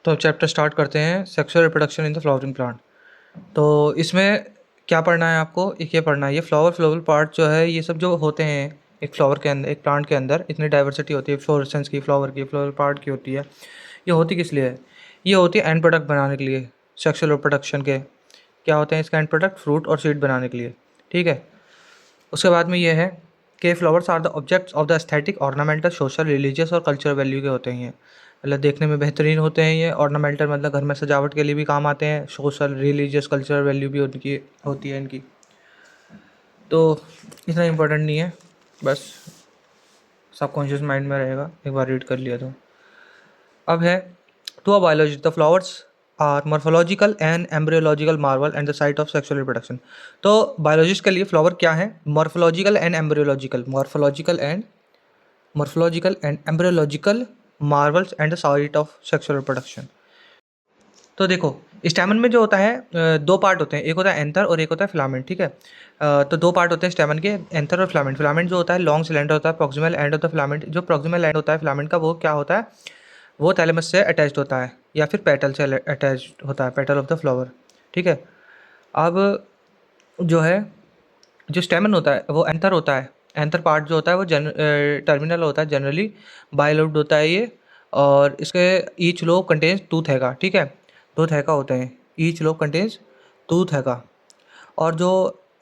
तो chapter start करते हैं, sexual reproduction in the flowering plant. तो इसमें क्या पढ़ना है आपको, एक ये पढ़ना है, ये फ्लोरल पार्ट जो है, ये सब जो होते हैं एक फ्लावर के अंदर, एक प्लांट के अंदर इतनी डाइवर्सिटी होती है, फ्लोरेसेंस की, फ्लावर की, फ्लोरल पार्ट की होती है। ये होती किस लिए है? ये होती है एंड प्रोडक्ट बनाने के लिए, सेक्सुअल रिप्रोडक्शन के। क्या होते हैं इसका एंड प्रोडक्ट? फ्रूट और सीड बनाने के लिए। ठीक है। उसके बाद में ये है कि flowers are the objects of the aesthetic, ornamental, social, religious और कल्चरल वैल्यू के होते हैं ये। मतलब देखने में बेहतरीन होते हैं ये। ऑर्नामेंटल मतलब घर में सजावट के लिए भी काम आते हैं। सोशल, रिलीजियस, कल्चरल वैल्यू भी उनकी होती है इनकी। तो इतना इम्पोर्टेंट नहीं है, बस सबकॉन्शियस माइंड में रहेगा, एक बार रीड कर लिया तो। अब है to a biologist the flowers are morphological and embryological marvel and the site of sexual reproduction. तो बायोलॉजिस्ट के लिए फ्लावर क्या है? Morphological and embryological, morphological and embryological marvels and the site of sexual reproduction. तो देखो, stamen में जो होता है दो पार्ट होते हैं, एक होता है एंथर और एक होता है फिलामेंट। ठीक है। तो दो पार्ट होते हैं स्टैमन के, एंथर और फिलामेंट। फिलामेंट जो होता है लॉन्ग सिलेंडर होता है, proximal end of the filament. जो प्रॉक्सिमल एंड होता है फिलामेंट का, वो क्या होता है? वो थैलेमस से अटैच्ड होता है या फिर पेटल से अटैच्ड होता है, पेटल ऑफ द फ्लावर। ठीक है। अब जो है, जो स्टेमन होता है वो एंथर होता है। एंथर पार्ट जो होता है वो टर्मिनल होता है, जनरली बायलोब्ड होता है ये। और इसके ईच लोब कंटेन्स टूथ हैगा। ठीक है। दो हैगा होते हैं, ईच लोब कंटेन्स टूथ हैगा। और जो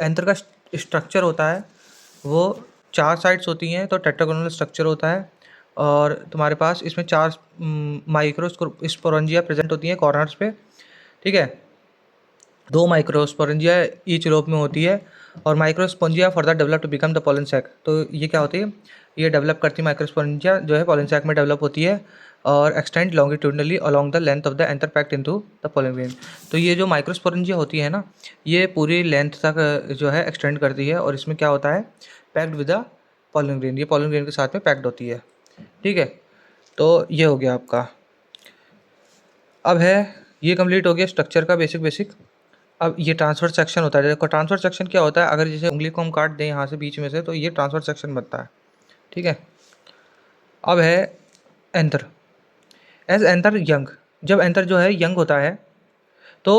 एंथर का स्ट्रक्चर होता है वो चार साइड्स होती हैं, तो टेट्रागोनल स्ट्रक्चर होता है। और तुम्हारे पास इसमें चार माइक्रोस्पोरेंजिया प्रेजेंट होती हैं कॉर्नर्स पे। ठीक है। दो माइक्रोस्पोरेंजिया ईच लोब में होती है। और microsporangia further develop to become the pollen sac. तो ये क्या होती है? ये डेवलप करती है, माइक्रोस्पोरेंजिया जो है पोलन सैक में डेवलप होती है और extend longitudinally along the length of the anther packed into the pollen grain. तो ये जो माइक्रोस्पोरेंजिया होती है ना, ये पूरी लेंथ तक जो है एक्सटेंड करती है। और इसमें क्या होता है? Packed with the pollen grain, ये पोलन ग्रेन के साथ में पैक्ड होती है। ठीक है। तो ये हो गया आपका। अब है, ये कंप्लीट हो गया स्ट्रक्चर का बेसिक। अब ये ट्रांसफर सेक्शन होता है। देखो ट्रांसफर सेक्शन क्या होता है, अगर जैसे उंगली को हम काट दें यहाँ से बीच में से, तो ये ट्रांसफर सेक्शन बनता है। ठीक है। अब है एंथर। एज एंथर यंग, जब एंथर जो है यंग होता है तो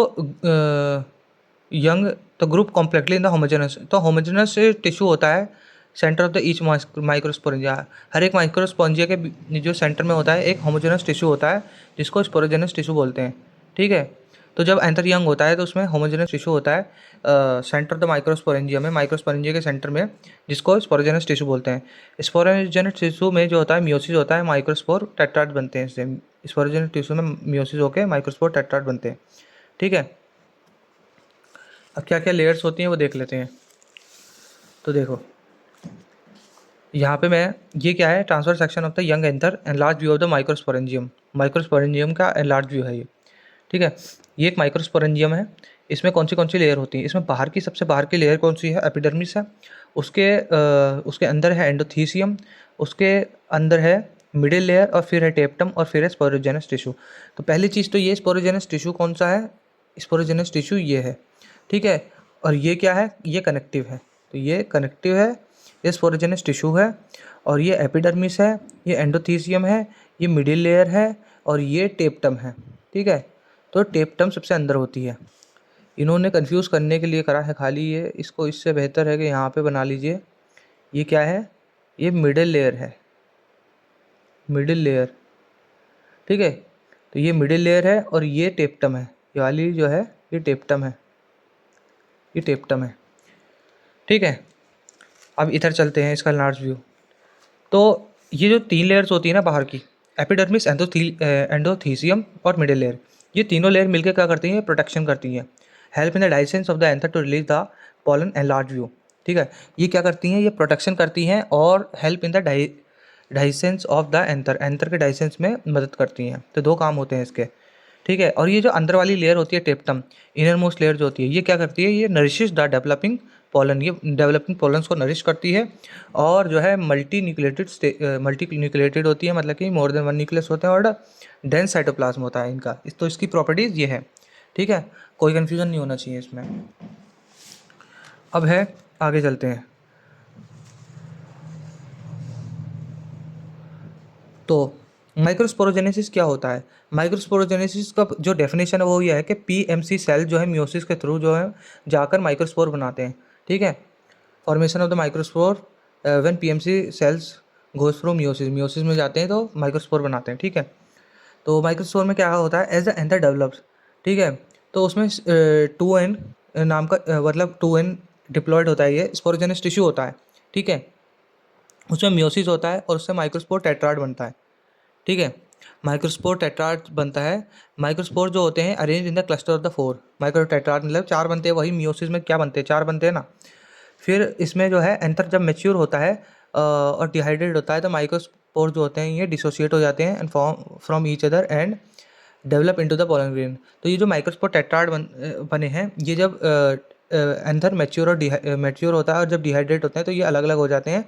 यंग, तो group compactly in the homogenous, तो होमोजेनस टिश्यू होता है centre of the each microsporangia. हर एक माइक्रोस्पोरेंजिया के जो सेंटर में होता है एक होमोजेनस टिश्यू होता है, जिसको स्पोरोजेनस टिश्यू बोलते हैं। ठीक है। तो जब एंथर यंग होता है तो उसमें होमोजेनस टिश्यू होता है सेंटर ऑफ द माइक्रोस्पोरेंजिया में, माइक्रोस्पोरेंजिया के सेंटर में, जिसको स्पोरोजेनस टिश्यू बोलते हैं। स्पोरोजेनस टिश्यू में जो होता है मियोसिस होता है, माइक्रोस्पोर टेट्राड बनते हैं इससे। स्पोरोजेनस टिश्यू में मियोसिस होकर माइक्रोस्पोर टेट्राड बनते हैं। ठीक है। अब क्या क्या लेयर्स होती हैं वो देख लेते हैं। तो देखो यहाँ पे मैं, ये क्या है? Transfer section of the young anther and large view of the microsporangium. Microsporangium का लार्ज व्यू है ये। ठीक है। ये एक माइक्रोस्पोरेंजियम है। इसमें कौन सी लेयर होती है? इसमें बाहर की, सबसे बाहर की लेयर कौन सी है? एपिडर्मिस है। उसके अंदर है एंडोथीसियम। उसके अंदर है मिडिल लेयर, और फिर है टेप्टम, और फिर है स्पोरोजेनस टिश्यू। तो पहली चीज़ तो ये स्पोरोजेनस टिश्यू कौन सा है? स्पोरोजेनस टिश्यू ये है। ठीक है। और ये क्या है? ये कनेक्टिव है। तो ये कनेक्टिव है, ये स्पोरोजेनस टिश्यू है, और ये एपिडर्मिस है, ये एंडोथीसियम है, ये मिडिल लेयर है, और ये टेप्टम है। ठीक है। तो टेप्टम सबसे अंदर होती है। इन्होंने कंफ्यूज करने के लिए करा है खाली ये, इसको इससे बेहतर है कि यहाँ पे बना लीजिए। ये क्या है? ये मिडिल लेयर है, मिडिल लेयर। ठीक है। तो ये मिडिल लेयर है और ये टेप्टम है। ये वाली जो है ये टेप्टम है, ये टेप्टम है। ठीक है। अब इधर चलते हैं, इसका लार्ज व्यू। तो ये जो तीन लेयर्स होती है ना बाहर की, एपिडर्मिस, एंडोथीसियम और मिडिल लेयर, ये तीनों लेयर मिलकर क्या करती हैं? प्रोटेक्शन करती हैं। Help in the dehiscence of the anther to release the pollen and large view. ठीक है। ये क्या करती हैं? ये प्रोटेक्शन करती हैं और help in the dehiscence of the anther, anther के डाइसेंस में मदद करती हैं। तो दो काम होते हैं इसके। ठीक है। और ये जो अंदर वाली लेयर होती है टेप्टम, इनर मोस्ट लेयर जो होती है, ये क्या करती है? ये नरिशेस द डेवलपिंग पोलन, ये डेवलपिंग पोलन्स को नरिश करती है। और जो है मल्टी न्यूक्लिएटेड होती है, मतलब कि मोर देन वन न्यूक्लियस होते हैं, और डेंस साइटोप्लाज्म होता है इनका। तो इसकी प्रॉपर्टीज़ ये है। ठीक है। कोई कन्फ्यूज़न नहीं होना चाहिए इसमें। अब है, आगे चलते हैं। तो माइक्रोस्पोरोजेनेसिस क्या होता है? माइक्रोस्पोरोजेनेसिस का जो डेफिनेशन है वो ये है कि पीएमसी सेल जो है मियोसिस के थ्रू जो है जाकर माइक्रोस्पोर बनाते हैं, ठीक है। Formation of the microspore when PMC cells goes through meiosis, meiosis में जाते हैं तो माइक्रोस्पोर बनाते हैं, ठीक है। तो माइक्रोस्पोर में क्या होता है, एज द एंथर डेवलप्स, ठीक है। तो उसमें 2N नाम का मतलब 2N डिप्लॉयड होता है, ये स्पोरोजेनस टिश्यू होता है, ठीक है। उसमें मियोसिस होता है और उससे माइक्रोस्पोर टेट्राड बनता है, ठीक है। माइक्रोस्पोर टेट्राड बनता है। माइक्रोस्पोर जो होते हैं arrange in the cluster of the 4, micro tetrad मतलब 4 बनते हैं, वही मियोसिस में क्या बनते हैं, 4 बनते हैं ना। फिर इसमें जो है एंथर जब मेच्योर होता है और डिहाइड्रेट होता है तो माइक्रोस्पोर जो होते हैं ये डिसोशिएट हो जाते हैं and form from each other and develop into the pollen grain. तो ये जो माइक्रोस्पोर टेट्राड बने हैं, ये जब एंथर मैच्योर और मैच्योर होता है और जब डिहाइड्रेट होते हैं तो ये अलग अलग हो जाते हैं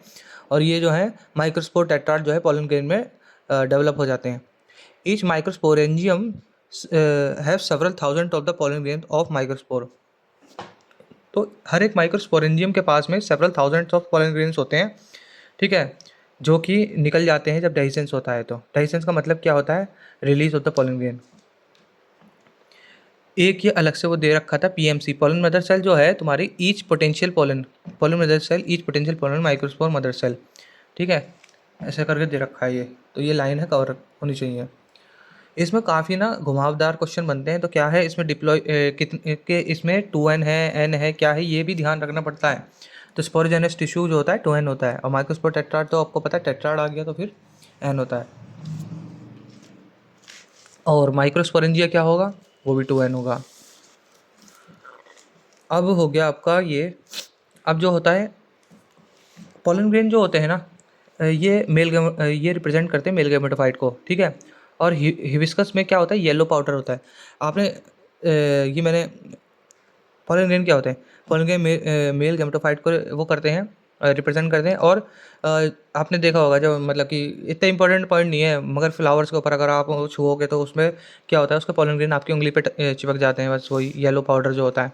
और ये जो है माइक्रोस्पोर टेट्राड जो है पोलन ग्रेन में डेवलप हो जाते हैं। Each microsporangium have several thousand of the pollen grain of microspore. तो हर एक माइक्रोस्पोरेंजियम के पास में several thousands of pollen grains होते हैं, ठीक है, जो कि निकल जाते हैं जब डाइसेंस होता है। तो डाइसेंस का मतलब क्या होता है, release of the pollen grain. एक ये अलग से वो दे रखा था पीएमसी, पोलन मदर सेल जो है तुम्हारी each potential pollen, pollen mother cell each potential pollen microspore mother cell, ठीक है, ऐसे करके दे रखा है ये। तो ये लाइन है कवर होनी चाहिए। इसमें काफ़ी ना घुमावदार क्वेश्चन बनते हैं, तो क्या है इसमें डिप्लॉय कितने के, इसमें 2N है, N है, क्या है ये भी ध्यान रखना पड़ता है। तो स्पोरोजेनस टिश्यू जो होता है 2N होता है और माइक्रोस्पोर टेट्राड तो आपको पता है टेट्राड आ गया तो फिर N होता है। और माइक्रोस्पोरेंजिया क्या होगा, वो भी 2N होगा। अब हो गया आपका ये। अब जो होता है पोलन ग्रेन जो होते हैं ना, ये ये रिप्रेजेंट करते हैं मेल गैमेटोफाइट को, ठीक है। और हिबिस्कस में क्या होता है, येलो पाउडर होता है। आपने ये मैंने पोलन ग्रेन क्या होते हैं, पोलन ग्रेन मेल गैमेटोफाइट को वो करते हैं, रिप्रेजेंट करते हैं। और आपने देखा होगा जो मतलब कि इतना इंपॉर्टेंट पॉइंट नहीं है, मगर फ्लावर्स के ऊपर अगर आप छुओगे तो उसमें क्या होता है, उसके पोलन ग्रेन आपकी उंगली पे चिपक जाते हैं, बस वही येलो पाउडर जो होता है,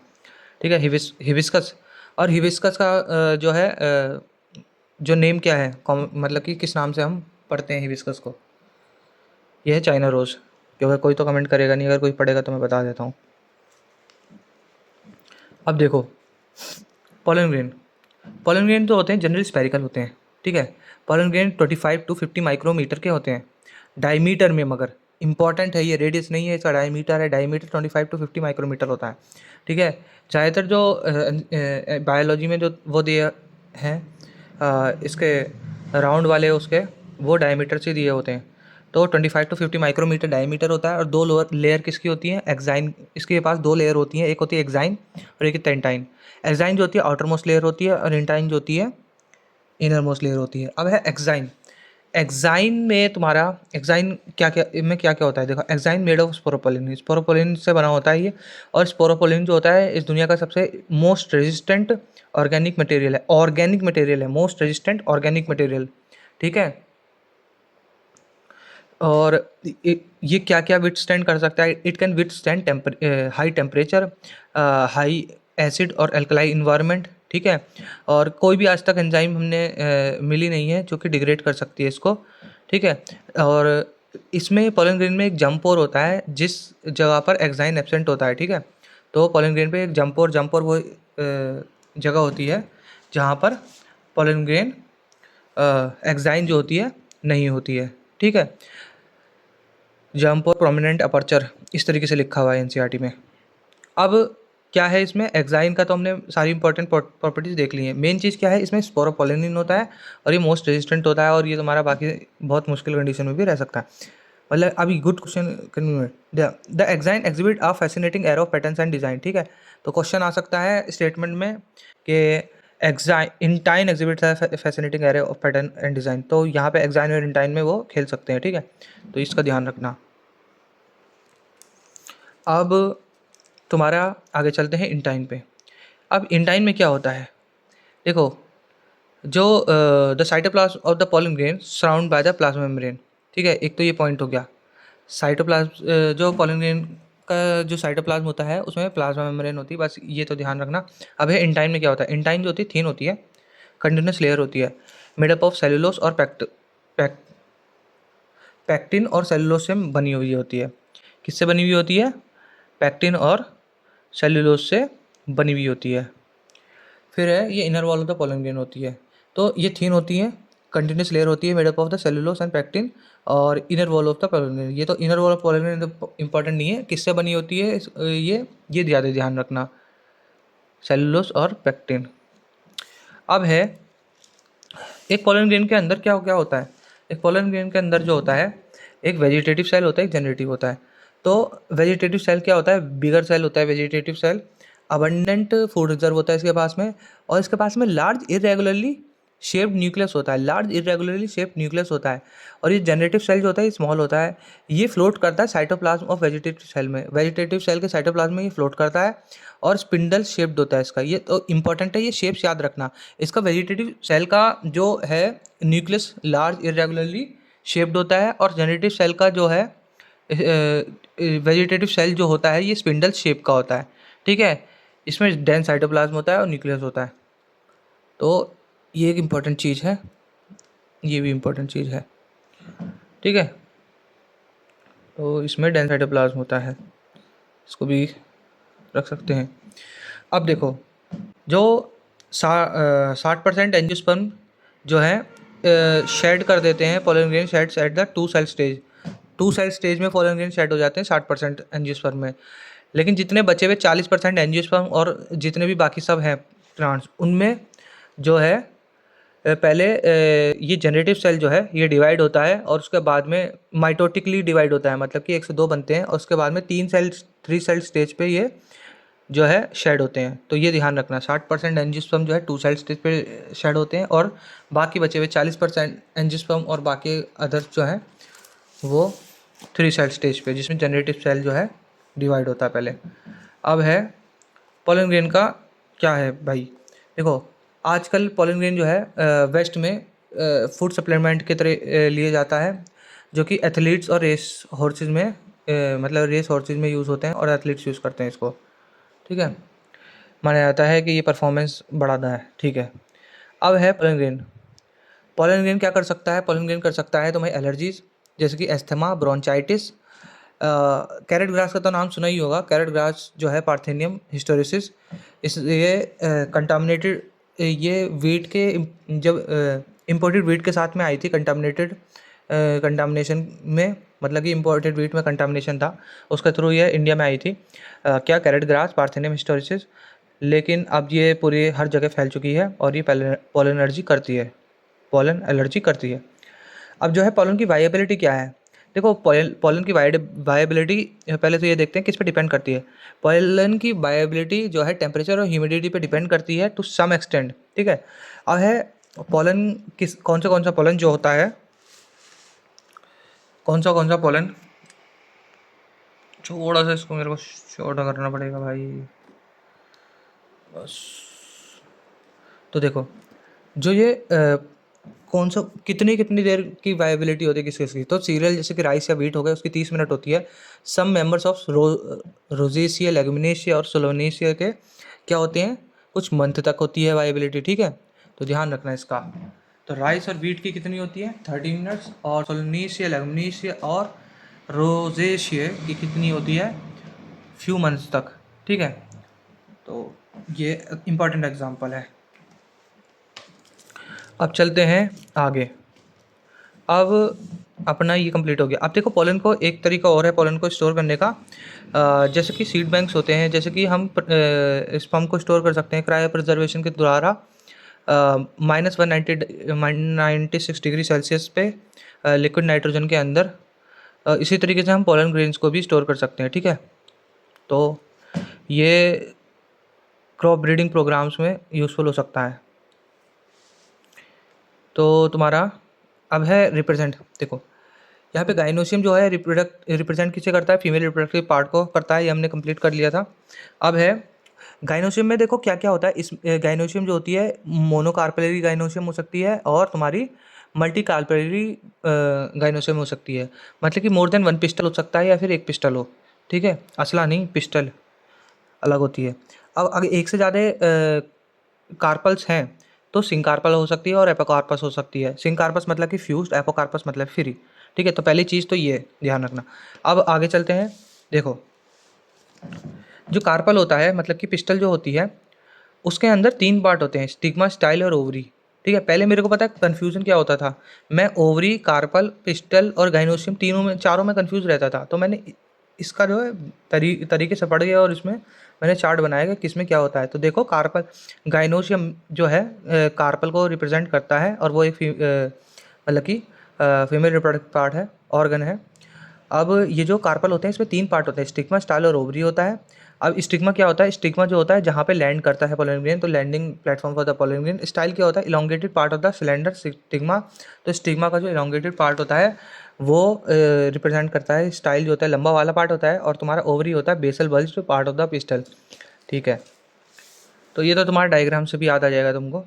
ठीक है। हिबिस्कस। और हिबिस्कस का जो है जो नेम क्या है, मतलब कि किस नाम से हम पढ़ते हैं हिबिस्कस को, ये है चाइना रोज़। क्योंकि कोई तो कमेंट करेगा नहीं, अगर कोई पढ़ेगा तो मैं बता देता हूँ। अब देखो पोलन ग्रेन, पोलन ग्रेन तो होते हैं जनरली स्पेरिकल होते हैं, ठीक है। पोलन ग्रेन 25 to 50 माइक्रोमीटर के होते हैं डायमीटर में, मगर इंपॉर्टेंट है ये, रेडियस नहीं है इसका, डायमीटर है। डायमीटर 25 to 50 माइक्रोमीटर होता है, ठीक है। ज़्यादातर जो बायोलॉजी में जो वो दिए हैं इसके राउंड वाले उसके, वो डायमीटर से दिए होते हैं। तो 25 to 50 माइक्रोमीटर डायमीटर होता है। और दो लोअर लेयर किसकी होती है, एक्साइन। इसके पास 2 लेयर होती हैं, एक होती है एक्साइन और एक टेंटाइन। एक्साइन जो होती है आउटर मोस्ट लेयर होती है और इंटाइन जो होती है इनर मोस्ट लेयर होती है। अब है एक्साइन। एक्साइन में तुम्हारा एक्साइन क्या क्या में क्या क्या होता है, देखो exine made of sporopollenin, sporopollenin से बना होता है ये। और स्पोरोपोलिन जो होता है इस दुनिया का सबसे मोस्ट रेजिस्टेंट ऑर्गेनिक मटेरियल है, ऑर्गेनिक मटेरियल है, मोस्ट रेजिस्टेंट ऑर्गेनिक मटेरियल, ठीक है। और ये क्या क्या विथ स्टैंड कर सकता है, it can with stand high temperature, high acid और एल्कलाई इन्वायरमेंट, ठीक है। और कोई भी आज तक एंजाइम हमने मिली नहीं है जो कि डिग्रेड कर सकती है इसको, ठीक है। और इसमें पोलन ग्रेन में एक जंपोर होता है जिस जगह पर एक्साइन एब्सेंट होता है, ठीक है। तो पोलन ग्रेन पे एक जंपोर वो जगह होती है जहाँ पर पोलन ग्रेन एक्साइन जो होती है नहीं होती है, ठीक है। जंप और प्रोमिनेंट अपर्चर इस तरीके से लिखा हुआ है एनसीईआरटी में। अब क्या है इसमें, एक्साइन का तो हमने सारी इंपॉर्टेंट प्रॉपर्टीज़ देख ली हैं। मेन चीज़ क्या है इसमें, स्पोरोपोलिन होता है और ये मोस्ट रेजिस्टेंट होता है और ये तुम्हारा बाकी बहुत मुश्किल कंडीशन में भी रह सकता है। मतलब अभी good question, the exine exhibit a fascinating array of patterns and design, ठीक है। तो क्वेश्चन आ सकता है स्टेटमेंट में कि exine intine exhibit fascinating array of pattern and design. तो यहाँ पे एक्साइन और इंटाइन में वो खेल सकते हैं, ठीक है। तो इसका ध्यान रखना। अब तुम्हारा आगे चलते हैं इंटाइन पे। अब इंटाइन में क्या होता है, देखो जो the cytoplasm of the pollen grain surround by the plasma membrane, ठीक है। एक तो ये पॉइंट हो गया। साइटोप्लाज्म जो पोलन ग्रेन का जो साइटोप्लाज्म होता है उसमें प्लाज्मा मेम्ब्रेन होती है, बस ये तो ध्यान रखना। अब है इंटाइन में क्या होता है, इंटाइन जो होती है थिन होती है, कंटिन्यूस लेयर होती है, मेड अप ऑफ सेलुलोस और पैक्ट पैक्टिन और सेलुलोज से बनी हुई होती है। किससे बनी हुई होती है? पैक्टिन और सेलुलोज से बनी हुई होती है। फिर है ये inner wall of the pollen grain होती है। तो ये थिन होती है, कंटिन्यूस लेयर होती है made up of the cellulose and pectin और inner wall of the pollen grain. ये तो inner wall of pollen grain important नहीं है, किससे बनी होती है ये ज़्यादा ध्यान रखना, सेलुलोज और पैक्टिन। अब है एक पोलन ग्रेन के अंदर क्या क्या होता है। एक पोलन ग्रेन के अंदर जो होता है, एक वेजिटेटिव सेल होता है, एक जनरेटिव होता है। तो वेजिटेटिव सेल क्या होता है? बिगर सेल होता है vegetative cell. Abundant food reserve होता है इसके पास में, और इसके पास में लार्ज इरेगुलरली शेप्ड न्यूक्लियस होता है, लार्ज इरेगुलरली शेप्ड न्यूक्लियस होता है। और ये जनरेटिव सेल जो होता है ये स्मॉल होता है, ये फ्लोट करता है साइटोप्लाज्म ऑफ वेजिटेटिव सेल में, वेजिटेटिव सेल के साइटोप्लाज्म में ये फ्लोट करता है और स्पिंडल शेप्ड होता है इसका। ये तो इंपॉर्टेंट है, ये शेप्स याद रखना। इसका वेजिटेटिव सेल का जो है न्यूक्लियस लार्ज इरेगुलरली शेप्ड होता है, और जनरेटिव सेल का जो है वेजिटेटिव सेल जो होता है ये स्पिंडल शेप का होता है। ठीक है, इसमें डेंस साइटोप्लाज्म होता है और न्यूक्लियस होता है। तो ये एक इम्पॉर्टेंट चीज़ है, ये भी इम्पॉर्टेंट चीज़ है। ठीक है, तो इसमें डेंस साइटोप्लाज्म होता है, इसको भी रख सकते हैं। अब देखो, जो 60% एंजियोस्पर्म जो है शेड कर देते हैं, pollen grain sheds at the 2 cell stage. 2 cell stage में पोलन ग्रेन शेड हो जाते हैं 60% एंजियोस्पर्म में। लेकिन जितने बचे हुए 40% एंजियोस्पर्म और जितने भी बाकी सब हैं प्लांट्स, उनमें जो है पहले ये जनरेटिव सेल जो है ये डिवाइड होता है, और उसके बाद में माइटोटिकली डिवाइड होता है, मतलब कि 1 से 2 बनते हैं, और उसके बाद में 3 सेल स्टेज पे ये जो है शेड होते हैं। तो ये ध्यान रखना, 60% एंजियोस्पर्म जो है 2 सेल स्टेज पे शेड होते हैं, और बाकी बचे हुए 40% एंजियोस्पर्म और बाकी अदर्स जो हैं वो 3 सेल स्टेज पे, जिसमें जनरेटिव सेल जो है डिवाइड होता है पहले। अब है पोलन ग्रेन का क्या है भाई, देखो आजकल पोलन ग्रेन जो है वेस्ट में फूड सप्लीमेंट की तरह लिए जाता है, जो कि एथलीट्स और रेस हॉर्सेज में मतलब रेस हॉर्सेज में यूज़ होते हैं और एथलीट्स यूज़ करते हैं इसको। ठीक है, माना जाता है कि ये परफॉर्मेंस बढ़ाता है। ठीक है, अब है पोलन ग्रेन। पोलन ग्रेन क्या कर सकता है? पोलन ग्रेन कर सकता है तुम्हें एलर्जीज, जैसे कि एस्थमा, ब्रोंचाइटिस। कैरेट ग्रास का तो नाम सुना ही होगा। कैरेट ग्रास जो है पार्थेनियम हिस्टोरिसिस, इस ये कंटामिनेटेड, ये वीट के जब इम्पोर्टेड वीट के साथ में आई थी, कंटामिनेशन में, मतलब कि इम्पोर्टेड वीट में कंटामिनेशन था, उसके थ्रू ये इंडिया में आई थी। क्या कैरेट ग्रास, पार्थेनियम हिस्टोरिसिस। लेकिन अब ये पूरी हर जगह फैल चुकी है और ये पोलन एलर्जी करती है, पोलन एलर्जी करती है। अब जो है पोलन की वायबिलिटी क्या है? देखो पोलन की वायबिलिटी पहले तो ये देखते हैं किस पे डिपेंड करती है। पोलन की वायबिलिटी जो है टेम्परेचर और ह्यूमिडिटी पे डिपेंड करती है टू सम एक्सटेंट। ठीक है, अब है पोलन कौन सा पोलन जो होता है, कौन सा पोलन, थोड़ा सा इसको मेरे को छोटा करना पड़ेगा भाई बस। तो देखो, जो ये कौन सा कितनी देर की वायबिलिटी होती है किसकी, तो सीरियल जैसे कि राइस या व्हीट हो गया उसकी 30 मिनट होती है। सम मेंबर्स ऑफ रोजेशिया, लेगुमिनेशिया और सोलोनेशिया के क्या होते हैं, कुछ मंथ तक होती है वायबिलिटी। ठीक है, तो ध्यान रखना इसका। तो राइस और व्हीट की कितनी होती है? 30 मिनट्स, और सोलोनेशिया, लेगुमिनेशिया और रोजेशिया की कितनी होती है? फ्यू मंथ्स तक। ठीक है, तो ये इम्पॉर्टेंट एग्जांपल है। अब चलते हैं आगे। अब अपना ये कंप्लीट हो गया। अब देखो पोलन को एक तरीका और है पोलन को स्टोर करने का, जैसे कि सीड बैंक्स होते हैं, जैसे कि हम स्पर्म को स्टोर कर सकते हैं क्रायो प्रिजर्वेशन के द्वारा -196 डिग्री सेल्सियस पे लिक्विड नाइट्रोजन के अंदर। इसी तरीके से हम पोलन ग्रेन्स को भी स्टोर कर सकते हैं। ठीक है, तो ये क्रॉप ब्रीडिंग प्रोग्राम्स में यूज़फुल हो सकता है। तो तुम्हारा अब है रिप्रेजेंट। देखो यहाँ पे गाइनोसियम जो है रिप्रेजेंट किसे करता है? फीमेल रिप्रोडक्टिव पार्ट को करता है, ये हमने कंप्लीट कर लिया था। अब है गाइनोसियम में देखो क्या क्या होता है। इस गाइनोसियम जो होती है मोनोकार्पेलरी गाइनोसियम हो सकती है, और तुम्हारी मल्टी कार्पेलरी गाइनोसियम हो सकती है, मतलब कि मोर देन 1 पिस्टल हो सकता है या फिर 1 पिस्टल हो। ठीक है, असला नहीं, पिस्टल अलग होती है। अब अगर एक से ज़्यादा कार्पल्स हैं तो सिंकार्पल हो सकती है और एपोकार्पस हो सकती है। सिंकार्पस मतलब कि फ्यूज्ड, एपोकार्पस मतलब फ्री। ठीक है, तो पहली चीज़ तो ये ध्यान रखना। अब आगे चलते हैं। देखो, जो कार्पल होता है मतलब कि पिस्टल जो होती है उसके अंदर 3 पार्ट होते हैं, स्टिग्मा, स्टाइल और ओवरी। ठीक है, पहले मेरे को पता है कन्फ्यूज़न क्या होता था, मैं ओवरी, कार्पल, पिस्टल और गाइनोसियम तीनों में, चारों में कन्फ्यूज़ रहता था। तो मैंने इसका जो है तरीके से पढ़ गया और इसमें मैंने चार्ट बनाया कि किसमें क्या होता है। तो देखो, कार्पल गाइनोसियम जो है कार्पल को रिप्रेजेंट करता है और वो एक मतलब कि फीमेल रिप्रोडक्टिव पार्ट है, ऑर्गन है। अब ये जो कार्पल होते हैं इसमें 3 पार्ट होते हैं, स्टिग्मा, स्टाइल और ओवरी होता है। अब स्टिग्मा क्या होता है, स्टिग्मा जो होता है जहाँ पे लैंड करता है पोलन ग्रेन, तो landing platform for the pollen grain. Style क्या होता है, elongated part of the cylinder stigma, तो स्टिग्मा का जो इलोंगेटेड पार्ट होता है वो रिप्रेजेंट करता है। स्टाइल जो होता है लंबा वाला पार्ट होता है, और तुम्हारा ओवरी होता है basal bulge part of the pistil. ठीक है, तो ये तो तुम्हारा डायग्राम से भी याद आ जाएगा तुमको।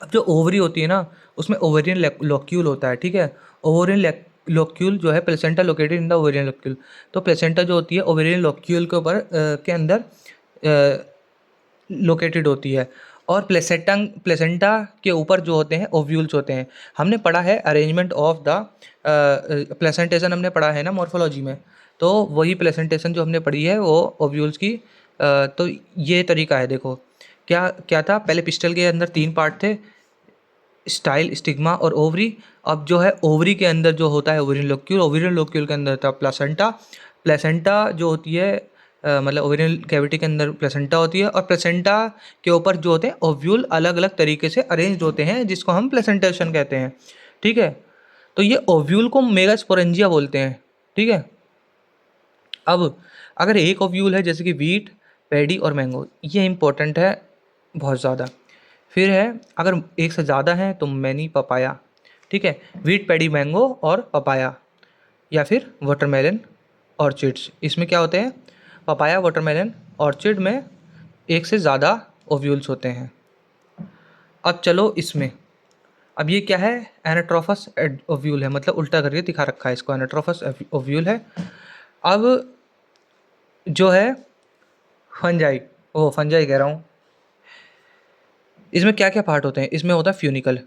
अब जो ओवरी होती है ना उसमें ओवेरियन लोक्यूल होता है। ठीक है, ओवेरियन लोक्यूल जो है placenta located in the ovarian locule, तो प्लेसेंटा जो होती है ओवेरियन लोक्यूल के ऊपर के अंदर लोकेटेड होती है। और प्लेसेंटा के ऊपर जो होते हैं ओव्यूल्स होते हैं। हमने पढ़ा है अरेंजमेंट ऑफ द प्लेसेंटेशन, हमने पढ़ा है ना मॉर्फोलॉजी में, तो वही प्लेसेंटेशन जो हमने पढ़ी है वो ओव्यूल्स की। तो ये तरीका है। देखो क्या क्या था, पहले पिस्टल के अंदर 3 पार्ट थे, स्टाइल, स्टिग्मा और ओवरी। अब जो है ओवरी के अंदर जो होता है ओवेरियन लोक्यूल, ओवेरियन लोक्यूल के अंदर था प्लेसेंटा। प्लेसेंटा जो होती है मतलब ओवेरियन कैविटी के अंदर प्लेसेंटा होती है, और प्लेसेंटा के ऊपर जो होते हैं ओव्यूल अलग अलग तरीके से अरेंज्ड होते हैं, जिसको हम प्लेसेंटेशन कहते हैं। ठीक है, तो ये ओव्यूल को मेगास्पोरेंजिया बोलते हैं। ठीक है, अब अगर एक ओव्यूल है जैसे कि वीट, पैडी और मैंगो, ये इंपॉर्टेंट है बहुत ज़्यादा। फिर है अगर एक से ज़्यादा है तो मैनी, पपाया। ठीक है, वीट, पैडी, मैंगो और पपाया, या फिर वाटरमेलन, ऑर्चिड्स। इसमें क्या होते हैं, पपाया, वाटरमेलन, ऑर्चिड में एक से ज़्यादा ओव्यूल्स होते हैं। अब चलो इसमें, अब ये क्या है, एनाट्रोफस ओव्यूल है, मतलब उल्टा करके दिखा रखा है इसको, एनाट्रोफस ओव्यूल है। अब जो है फंजाई, ओ फंजाई कह रहा हूँ, इसमें क्या क्या पार्ट होते हैं, इसमें होता है फ्यूनिकल।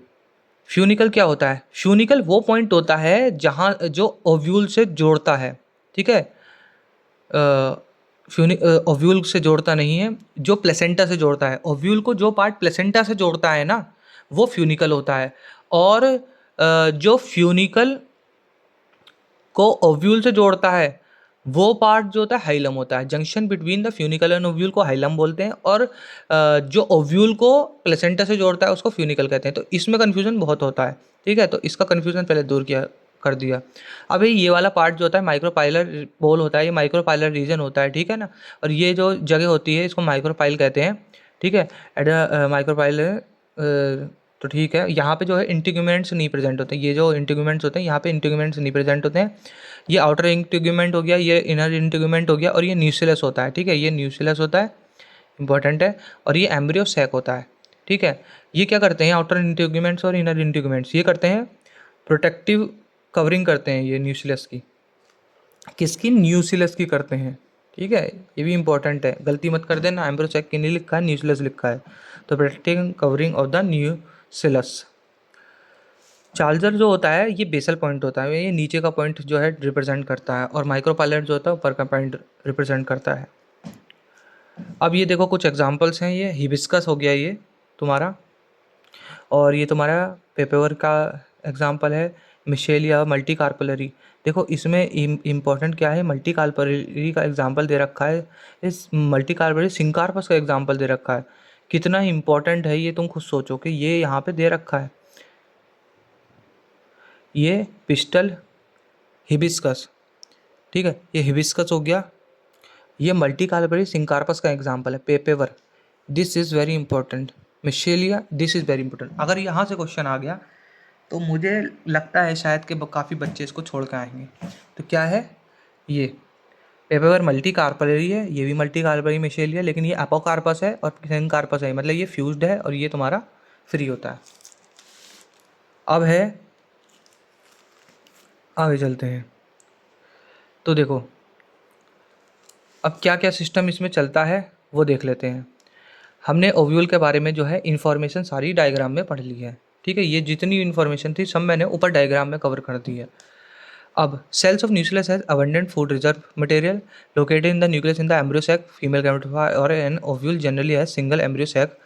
फ्यूनिकल क्या होता है, फ्यूनिकल वो पॉइंट होता है जहाँ जो ओव्यूल से जोड़ता है। ठीक है, ओव्यूल से जोड़ता नहीं है, जो प्लेसेंटा से जोड़ता है। ओव्यूल को जो पार्ट प्लेसेंटा से जोड़ता है ना वो फ्यूनिकल होता है, और जो फ्यूनिकल को ओव्यूल से जोड़ता है वो पार्ट जो होता है हाइलम होता है। Junction between the funicle and ovule को हाइलम बोलते हैं, और जो ओव्यूल को प्लेसेंटा से जोड़ता है उसको फ्यूनिकल कहते हैं। तो इसमें कन्फ्यूजन बहुत होता है। ठीक है, तो इसका कन्फ्यूजन पहले दूर किया कर दिया। अभी ये वाला पार्ट जो होता है माइक्रोपाइलर बोल होता है, ये माइक्रोपाइलर रीजन होता है। ठीक है ना, और ये जो जगह होती है इसको माइक्रोपाइल कहते हैं। ठीक है, माइक्रोपाइलर, तो ठीक है, यहाँ पे जो है इंटीग्यूमेंट्स नहीं प्रेजेंट होते। ये जो इंटीग्यूमेंट्स होते हैं यहाँ पे इंटीग्यूमेंट्स नहीं प्रेजेंट होते हैं। ये आउटर इंटीग्यूमेंट हो गया, ये इनर इंटीग्यूमेंट हो गया, और ये न्यूक्लियस होता है। ठीक है, ये न्यूक्लियस होता है, इंपॉर्टेंट है, और ये एम्ब्रियो सैक होता है। ठीक है, ये क्या करते हैं, आउटर इंटीग्यूमेंट्स और इनर इंटीग्यूमेंट्स ये करते हैं प्रोटेक्टिव कवरिंग करते हैं, ये न्यूक्लियस की, किसकी, न्यूक्लियस की करते हैं। ठीक है, ये भी इंपॉर्टेंट है, गलती मत कर देना, एम्ब्रियो सैक की नहीं लिखा है, न्यूक्लियस लिखा है। तो protective covering of the nucleus. Charger जो होता है ये बेसल पॉइंट होता है, ये नीचे का पॉइंट जो है रिप्रेजेंट करता है, और माइक्रोपाइलर जो होता है ऊपर का पॉइंट रिप्रेजेंट करता है। अब ये देखो कुछ एग्जांपल्स हैं, ये हिबिस्कस हो गया ये तुम्हारा, और ये तुम्हारा पेपेवर का एग्जांपल है, मिशेलिया, मल्टी कार्पलरी। देखो इसमें इम्पॉर्टेंट क्या है, मल्टी कार्पलरी का एग्जांपल दे रखा है, इस मल्टी कार्पलरी सिंकार्पस का एग्जांपल दे रखा है। कितना इंपॉर्टेंट है ये तुम खुद सोचो कि ये यहाँ पे दे रखा है, ये पिस्टल, हिबिस्कस। ठीक है, ये हिबिस्कस हो गया, ये मल्टी कार्पलरी सिंकार्पस का एग्जांपल है, Papaver, this is very important, Michelia, this is very important. अगर यहाँ से क्वेश्चन आ गया तो मुझे लगता है शायद कि काफ़ी बच्चे इसको छोड़ के आएंगे। तो क्या है, ये पेपेवर मल्टी कार्पलरी है, ये भी मल्टी कार्पलरी मिशेलिया, लेकिन ये अपोकार्पस है और सिंकार्पस है, मतलब ये फ्यूज्ड है और ये तुम्हारा फ्री होता है। अब है, आगे चलते हैं। तो देखो अब क्या क्या सिस्टम इसमें चलता है वो देख लेते हैं। हमने ओव्यूल के बारे में जो है इन्फॉर्मेशन सारी डायग्राम में पढ़ ली है। ठीक है, ये जितनी इन्फॉर्मेशन थी सब मैंने ऊपर डायग्राम में कवर कर दी है। अब cells of nucleus has abundant food reserve material located in the nucleus in the embryo sac female gametophyte और an ovule generally has single embryo sac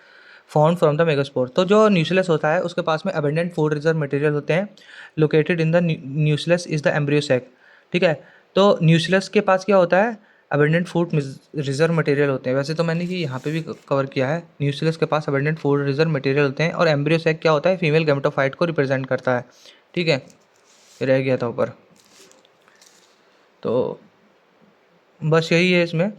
found from the megaspore. तो जो nucleus होता है उसके पास में अबंडेंट फूड रिजर्व मटेरियल होते हैं located in the nucleus is the embryo sac. ठीक है, तो न्यूक्लियस के पास क्या होता है, अबंडेंट फूड रिजर्व मटेरियल होते हैं। वैसे तो मैंने ये यहाँ पे भी कवर किया है, न्यूक्लियस के पास अबंडेंट फूड रिजर्व मटेरियल होते हैं और एम्ब्रियो सैक क्या होता है, फीमेल गैमेटोफाइट को रिप्रेजेंट करता है। ठीक है, ये रह गया था ऊपर, तो बस यही है इसमें।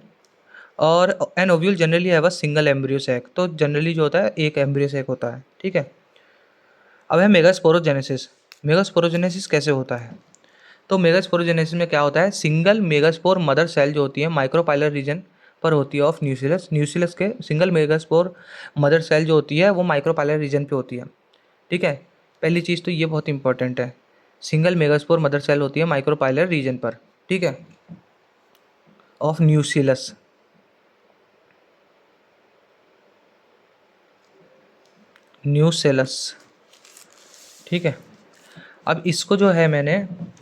और an ovule generally have a single embryo sac, तो जनरली जो होता है एक एम्ब्रियो सैक होता है। ठीक है, अब है मेगास्पोरोजेनेसिस। मेगास्पोरोजेनेसिस कैसे होता है, तो मेगास्पोरोजेनेसिस में क्या होता है, सिंगल मेगास्पोर मदर सेल जो होती है माइक्रोपाइलर रीजन पर होती है ऑफ न्यूक्लियस। न्यूक्लियस के सिंगल मेगास्पोर मदर सेल जो होती है वो माइक्रोपाइलर रीजन पे होती है। ठीक है, पहली चीज़ तो ये बहुत इंपॉर्टेंट है, सिंगल मेगास्पोर मदर सेल होती है माइक्रोपाइलर रीजन पर। ठीक है, ऑफ न्यूक्लियस। न्यूसेलस। ठीक है, अब इसको जो है मैंने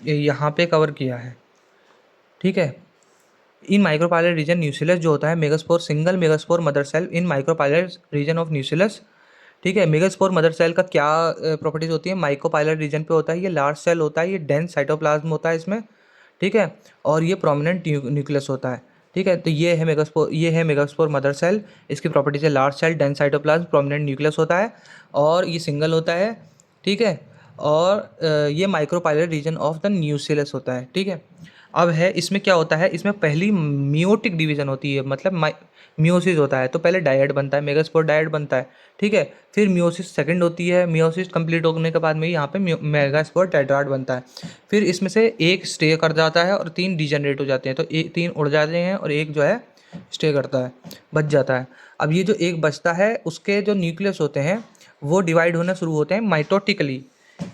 यहाँ पे कवर किया है। ठीक है, इन माइक्रोपाइलर रीजन न्यूक्लियस जो होता है megaspore single megaspore mother cell in micropylar region of nucleus. ठीक है, मेगास्पोर मदर सेल का क्या प्रॉपर्टीज होती है, माइक्रोपाइलर रीजन पे होता है, ये लार्ज सेल होता है, ये डेंस साइटोप्लाज्म होता है इसमें। ठीक है, और ये प्रोमिनेंट न्यूक्लियस होता है। ठीक है, तो ये है मेगास्पोर मदर सेल, इसकी प्रॉपर्टीज है large cell, dense cytoplasm, prominent nucleus होता है और ये सिंगल होता है। ठीक है, और ये micropylar region of the nucleus होता है। ठीक है, अब है इसमें क्या होता है, इसमें पहली मियोटिक डिवीजन होती है, मतलब मियोसिस होता है। तो पहले डायड बनता है, मेगास्पोर डायड बनता है। ठीक है, फिर मियोसिस सेकंड होती है, मियोसिस कंप्लीट होने के बाद में यहाँ पे मेगास्पोर टेट्राड बनता है। फिर इसमें से एक स्टे कर जाता है और 3 डिजेनरेट हो जाते हैं, तो 3 उड़ जाते हैं और एक जो है स्टे करता है, बच जाता है। अब ये जो एक बचता है उसके जो न्यूक्लियस होते हैं वो डिवाइड होना शुरू होते हैं माइटोटिकली।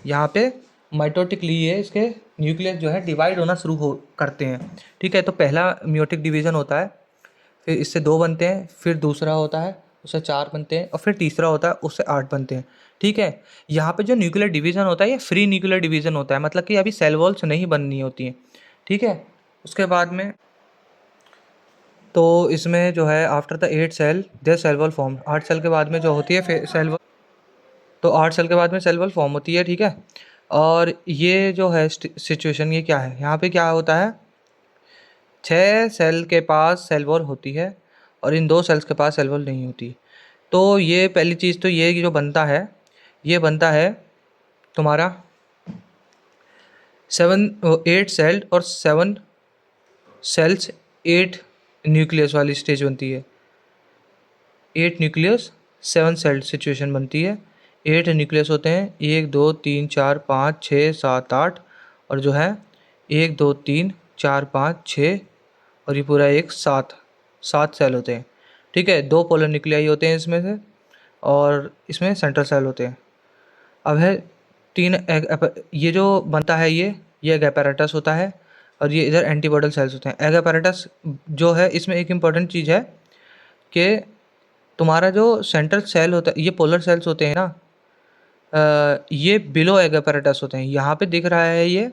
यहाँ पे माइटोटिकली ये इसके न्यूक्लियस जो है डिवाइड होना शुरू हो करते हैं। ठीक है, तो पहला मियोटिक डिवीज़न होता है, फिर इससे 2 बनते हैं, फिर दूसरा होता है उससे 4 बनते हैं और फिर तीसरा होता है उससे 8 बनते हैं। ठीक है, यहाँ पे जो न्यूक्लियर डिवीज़न होता है ये फ्री न्यूक्लियर डिवीज़न होता है, मतलब कि अभी सेल वॉल्स नहीं बननी होती हैं। ठीक है, उसके बाद में तो इसमें जो है after the 8 cell their cell wall form, 8 cell के बाद में जो होती है फिर सेल वॉल, तो 8 सेल के बाद में सेल वॉल फॉर्म होती है। ठीक है, और ये जो है सिचुएशन ये क्या है, यहाँ पे क्या होता है, 6 सेल के पास सेल वॉल होती है और इन 2 सेल्स के पास सेल वॉल नहीं होती। तो ये पहली चीज़ तो ये जो बनता है, ये बनता है तुम्हारा 8 सेल और 7 सेल्स 8 न्यूक्लियस वाली स्टेज बनती है। 8 न्यूक्लियस 7 सेल सिचुएशन बनती है। 8 न्यूक्लियस होते हैं, 1 2 3 4 5 6 7 8, और जो है 1 2 3 4 5 6 और ये पूरा एक 7 सेल होते हैं। ठीक है, 2 पोलर न्यूक्लियाई होते हैं इसमें से और इसमें सेंट्रल सेल होते हैं। अब है 3 ये जो बनता है ये एग apparatus होता है और ये इधर एंटीबॉडल सेल्स होते हैं। एग apparatus जो है इसमें एक इम्पॉर्टेंट चीज़ है कि तुम्हारा जो सेंट्रल सेल होता है, ये पोलर सेल्स होते हैं ना, ये बिलो एग apparatus होते हैं। यहाँ पे दिख रहा है ये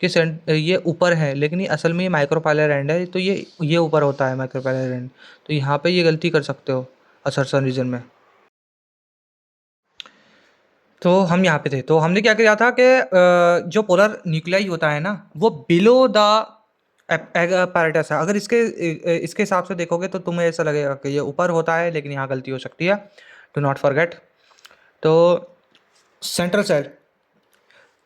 कि ये ऊपर है, लेकिन ये असल में ये माइक्रोपाइलर एंड है, तो ये ऊपर होता है माइक्रोपाइलर एंड। तो यहाँ पे ये गलती कर सकते हो असर्शन रीजन में। तो हम यहाँ पे थे, तो हमने क्या किया था कि जो पोलर न्यूक्लियाई होता है ना वो बिलो द एग apparatus है। अगर इसके हिसाब से देखोगे तो तुम्हें ऐसा लगेगा कि ये ऊपर होता है, लेकिन यहाँ गलती हो सकती है, डू नॉट फॉरगेट। तो सेंट्रल सेल,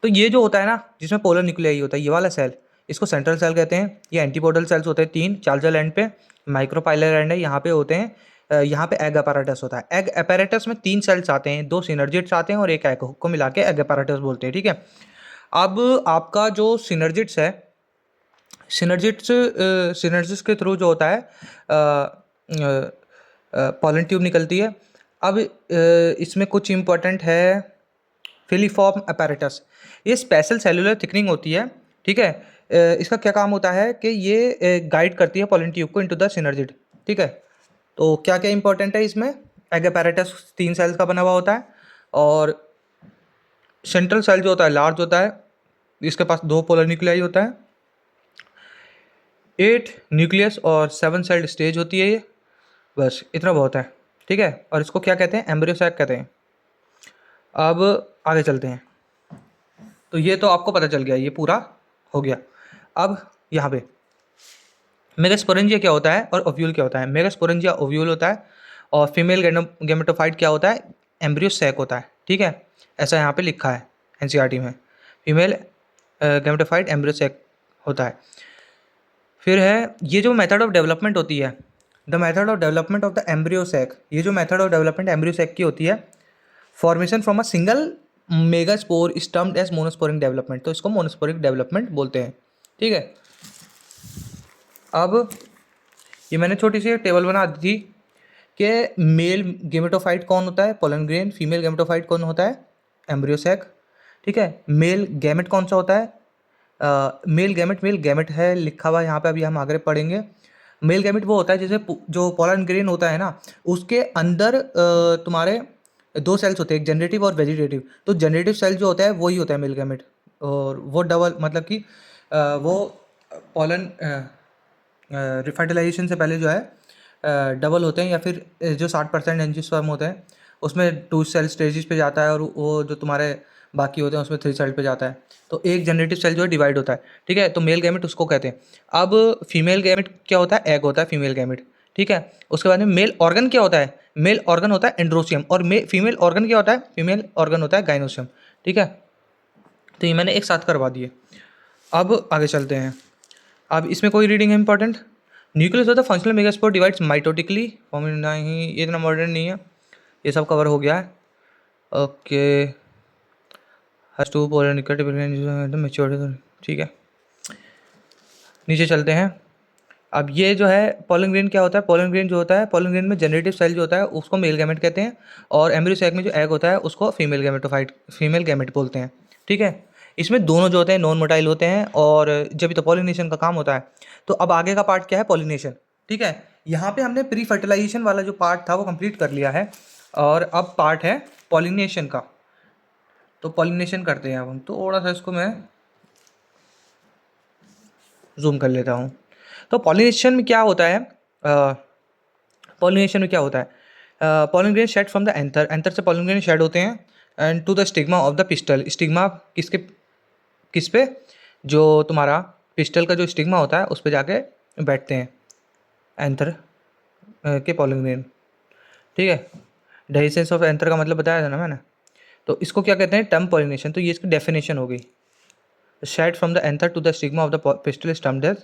तो ये जो होता है ना जिसमें पोलर न्यूक्लियाई होता है, ये वाला सेल, इसको सेंट्रल सेल कहते हैं। ये एंटीपोडल सेल्स होते हैं 3 चार्जल एंड पे, माइक्रोपाइलर एंड है यहाँ पे होते हैं। यहाँ पे एग apparatus होता है। एग apparatus में 3 सेल्स आते हैं, 2 सिनर्जिड्स आते हैं और एक एग को मिला के एग apparatus बोलते हैं। ठीक है, अब आपका जो सिनर्जिड्स है, सिनर्जिड्स के थ्रू जो होता है पॉलन ट्यूब निकलती है। अब इसमें कुछ इंपॉर्टेंट है, फिलीफॉर्म apparatus, ये स्पेशल सेलुलर थिकनिंग होती है। ठीक है, इसका क्या काम होता है कि ये गाइड करती है पॉलन ट्यूब को इनटू द सिनर्जिड। ठीक है, तो क्या क्या इंपॉर्टेंट है इसमें, एग apparatus 3 सेल्स का बना हुआ होता है और सेंट्रल सेल जो होता है लार्ज होता है, इसके पास 2 पोलर न्यूक्लियाई होता है, 8 न्यूक्लियस और 7 सेल्ड स्टेज होती है ये, बस इतना बहुत है, ठीक है। और इसको क्या कहते हैं, एम्ब्रियो सैक कहते हैं। अब आगे चलते हैं। तो ये तो आपको पता चल गया, ये पूरा हो गया। अब यहाँ पे मेगास्पोरेंजिया क्या होता है और ओव्यूल क्या होता है। मेगास्पोरेंजिया ओव्यूल होता है और फीमेल गेमेटोफाइट क्या होता है, एम्ब्रियो सैक होता है, ठीक है। ऐसा यहाँ पे लिखा है एनसीईआरटी में, फीमेल गेमेटोफाइट एम्ब्रियो सैक होता है। फिर है ये जो मेथड ऑफ डेवलपमेंट होती है, the method of development of the embryo sac, ये जो method of development embryo sac की होती है, formation from a single megaspore is termed as monosporic development, तो इसको मोनोस्पोरिक डेवलपमेंट बोलते हैं, ठीक है। अब ये मैंने छोटी सी टेबल बना दी थी कि मेल गेमेटोफाइट कौन होता है, पोलन ग्रेन, फीमेल गेमेटोफाइट कौन होता है, एम्ब्रियो सैक, ठीक है। मेल गैमेट कौन सा होता है, मेल गैमेट है लिखा हुआ यहाँ पे, अभी हम आगे पढ़ेंगे। मेल गैमेट वो होता है जैसे जो पोलन ग्रेन होता है ना, उसके अंदर तुम्हारे 2 सेल्स होते हैं, एक जनरेटिव और वेजिटेटिव। तो जनरेटिव सेल जो होता है वही होता है मेल गैमेट, और वो डबल मतलब कि वो पोलन फर्टिलाइजेशन से पहले जो है डबल होते हैं, या फिर जो 60% एंजियोस्पर्म होते हैं उसमें 2 सेल स्टेजेस पे जाता है, और वो जो तुम्हारे बाकी होते हैं उसमें 3 सेल पे जाता है। तो एक जनरेटिव सेल जो है डिवाइड होता है, ठीक है। तो मेल गैमेट उसको कहते हैं। अब फीमेल गैमेट क्या होता है, एग होता है फीमेल गैमेट, ठीक है। उसके बाद में मेल ऑर्गन क्या होता है, मेल ऑर्गन होता है एंड्रोसियम, और फीमेल ऑर्गन क्या होता है, फीमेल ऑर्गन होता है गाइनोसियम, ठीक है। तो ये मैंने एक साथ करवा दिए। अब आगे चलते हैं। अब इसमें कोई रीडिंग है important, nucleus of the functional megaspore divides mitotically, नहीं ये इतना मॉडर्न नहीं है, ये सब कवर हो गया है, okay. Has two polar maturity, ठीक है। नीचे चलते हैं। अब ये जो है पोलन ग्रेन क्या होता है, पोलन ग्रेन जो होता है, पोलन ग्रेन में जनरेटिव सेल जो होता है उसको मेल गैमेट कहते हैं, और एम्ब्रियो सैक में जो एग होता है उसको फीमेल गैमेट बोलते हैं, ठीक है। इसमें दोनों जो होते हैं नॉन मोटाइल होते हैं, और जब तो पॉलिनेशन का काम होता है। तो अब आगे का पार्ट क्या है, पॉलिनेशन, ठीक है। यहाँ पे हमने प्री फर्टिलाइजेशन वाला जो पार्ट था वो कंप्लीट कर लिया है, और अब पार्ट है पॉलिनेशन का। तो पॉलिनेशन करते हैं अब हम, थोड़ा सा इसको मैं जूम कर लेता हूँ। तो पॉलिनेशन में क्या होता है, पॉलिनेशन में क्या होता है, pollen grain shed from the anther, anther से पॉलन ग्रेन शेड होते हैं and to the stigma of the pistil, stigma किस पे, जो तुम्हारा पिस्टल का जो स्टिग्मा होता है उस पर जाके बैठते हैं एंथर के पॉलन ग्रेन, ठीक है। डेहिसेंस ऑफ एंथर का मतलब बताया था ना मैंने। तो इसको क्या कहते हैं, टर्म पॉलिनेशन। तो ये इसकी डेफिनेशन हो गई, shed from the anther to the stigma of the pistil is termed as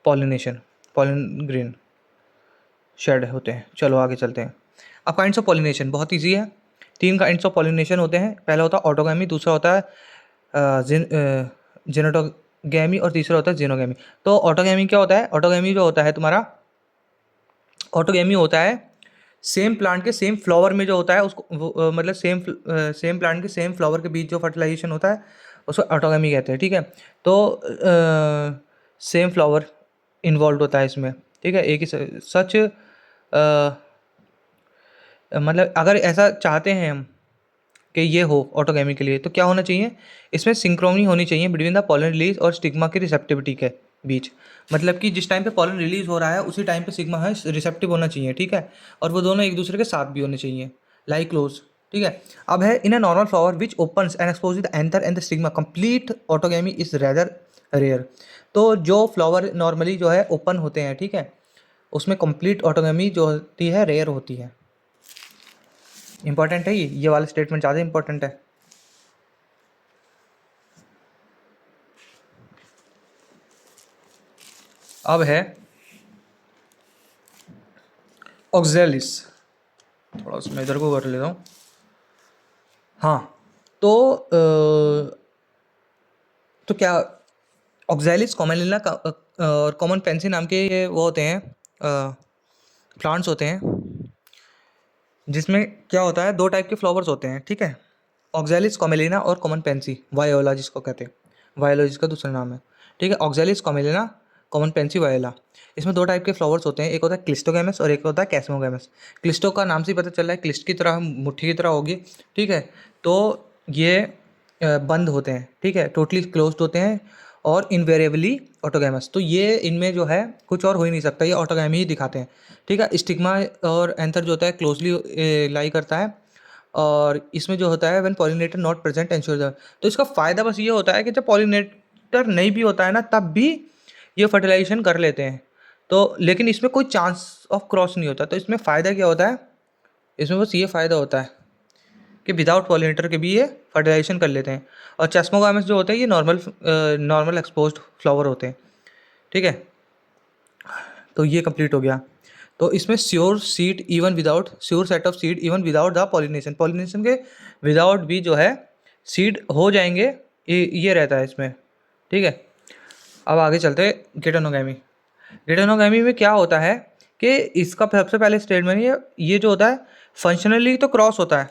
pollination, pollen grain shed होते हैं। चलो आगे चलते हैं। अब काइंड्स ऑफ पॉलिनेशन बहुत ईजी है, 3 काइंड्स ऑफ पॉलिनेशन होते हैं। पहला होता है ऑटोगैमी, दूसरा होता है जेनेटोगैमी, और तीसरा होता है जेनोगैमी। तो ऑटोगैमी क्या होता है, ऑटोगैमी जो होता है तुम्हारा, ऑटोगैमी होता है सेम प्लांट के सेम फ्लावर में जो होता है उसको मतलब सेम प्लांट के सेम फ्लावर के बीच जो फर्टिलाइजेशन होता है उसको ऑटोगैमी कहते हैं, ठीक है। तो सेम फ्लावर इन्वॉल्व होता है इसमें, ठीक है। एक ही सच मतलब अगर ऐसा चाहते हैं हम कि ये हो ऑटोगैमी के लिए, तो क्या होना चाहिए, इसमें सिंक्रोनी होनी चाहिए बिटवीन द पॉलन रिलीज और स्टिग्मा की रिसेप्टिविटी के बीच। मतलब कि जिस टाइम पे पॉलन रिलीज हो रहा है उसी टाइम पे सिग्मा है रिसेप्टिव होना चाहिए, ठीक है। और वो दोनों एक दूसरे के साथ भी होने चाहिए, लाइक क्लोज, ठीक है। अब है in a normal flower which opens and expose the anther and the stigma complete autogamy is rather rare. तो जो फ्लावर नॉर्मली जो है ओपन होते हैं, ठीक है, उसमें कंप्लीट ऑटोगैमी जो होती है रेयर होती है। इंपॉर्टेंट है ये वाला स्टेटमेंट ज़्यादा इंपॉर्टेंट है। अब है ऑक्जेलिस, थोड़ा उसमें इधर को कर लेता हूँ। हाँ, तो क्या ऑक्जेलिस कॉमनलिना का और कॉमन पेंसी नाम के ये वो होते हैं, प्लांट्स होते हैं, जिसमें क्या होता है 2 टाइप के फ्लावर्स होते हैं, ठीक है। ऑक्जेलिस कॉमेलिना और कॉमन पेंसी वायोला जिसको कहते हैं, वायोला जिसका दूसरा नाम है, ठीक है। Oxalis Commelina, common Pence, voila, इसमें 2 टाइप के फ्लावर्स होते हैं, एक होता है क्लिस्टोगैमस और एक होता है कैस्मोगैमस। क्लिस्टो का नाम से ही पता चल रहा है, क्लिस्ट की तरह मुट्ठी की तरह होगी, ठीक है। तो ये बंद होते हैं, ठीक है, टोटली क्लोज्ड होते हैं और इनवेरिएबली ऑटोगैमस। तो ये इनमें जो है कुछ और हो ही नहीं सकता, ये ऑटोगैमी ही दिखाते हैं, ठीक है। स्टिग्मा और एंथर जो होता है क्लोजली लाई करता है, और इसमें जो होता है when pollinator not present ensure the. तो इसका फ़ायदा बस ये होता है कि जब पॉलिनेटर नहीं भी होता है ना, तब भी ये फर्टिलाइजेशन कर लेते हैं। तो लेकिन इसमें कोई चांस ऑफ क्रॉस नहीं होता। तो इसमें फ़ायदा क्या होता है, इसमें बस ये फ़ायदा होता है कि विदाउट पॉलिनेटर के भी ये फर्टिलाइजेशन कर लेते हैं। और चेस्मोगामस जो होते हैं ये नॉर्मल एक्सपोज्ड फ्लावर होते हैं, ठीक है। तो ये कंप्लीट हो गया। तो इसमें sure set of seed even without the pollination के विदाउट भी जो है सीड हो जाएंगे, ये रहता है इसमें, ठीक है। अब आगे चलते हैं गिटेनोगैमी। गिटेनोगैमी में क्या होता है कि इसका सबसे पहले स्टेटमेंट ये जो होता है फंक्शनली तो क्रॉस होता है।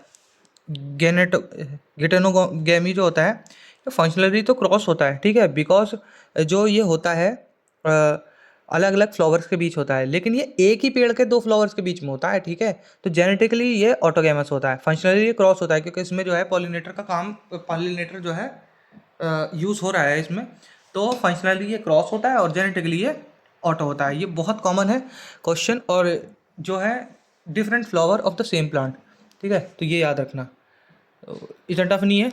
गेनेटो गिटेनोगैमी जो होता है ये फंक्शनली तो क्रॉस होता है, ठीक है, बिकॉज जो ये होता है अलग अलग फ्लावर्स के बीच होता है, लेकिन ये एक ही पेड़ के दो फ्लावर्स के बीच में होता है, ठीक है। तो जेनेटिकली ये ऑटोगैमस होता है, फंक्शनली ये क्रॉस होता है, क्योंकि इसमें जो है पॉलिनेटर जो है यूज़ हो रहा है इसमें। तो फंक्शनली ये क्रॉस होता है और जेनेटिकली ये ऑटो होता है। ये बहुत कॉमन है क्वेश्चन, और जो है different flower of the same plant, ठीक है। तो ये याद रखना, इतना टफ नहीं है।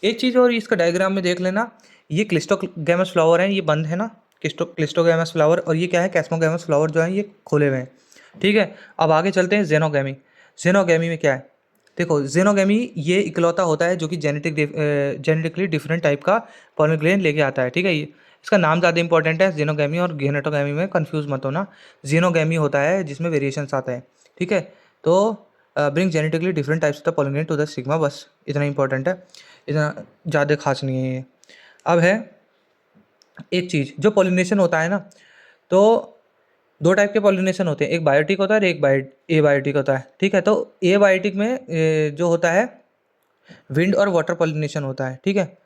एक चीज़ और इसका डायग्राम में देख लेना, ये क्लिस्टोगैमस फ्लावर हैं, ये बंद है ना, क्लिस्टोगैमस फ्लावर, और ये क्या है कैस्मोगैमस फ्लावर जो है ये खोले हुए हैं, ठीक है। अब आगे चलते हैं जेनोगैमी। जेनोगैमी में क्या है, देखो जेनोगैमी ये इकलौता होता है जो कि जेनेटिकली डिफरेंट टाइप का पॉलन ग्रेन लेके आता है, ठीक है। ये इसका नाम ज़्यादा इंपॉर्टेंट है, जेनोगैमी और गेनेटोगैमी में कंफ्यूज मत होना। जेनोगैमी होता है जिसमें वेरिएशंस आते हैं, ठीक है। तो bring genetically different types of the pollen grain to the stigma, बस इतना इंपॉर्टेंट है, इतना ज़्यादा खास नहीं है ये। अब है एक चीज़, जो पॉलिनेशन होता है ना, तो दो टाइप के पॉलिनेशन होते हैं, एक बायोटिक होता है और एक एबायोटिक होता है, ठीक है। तो एबायोटिक में जो होता है विंड और वाटर पॉलिनेशन होता है, ठीक है।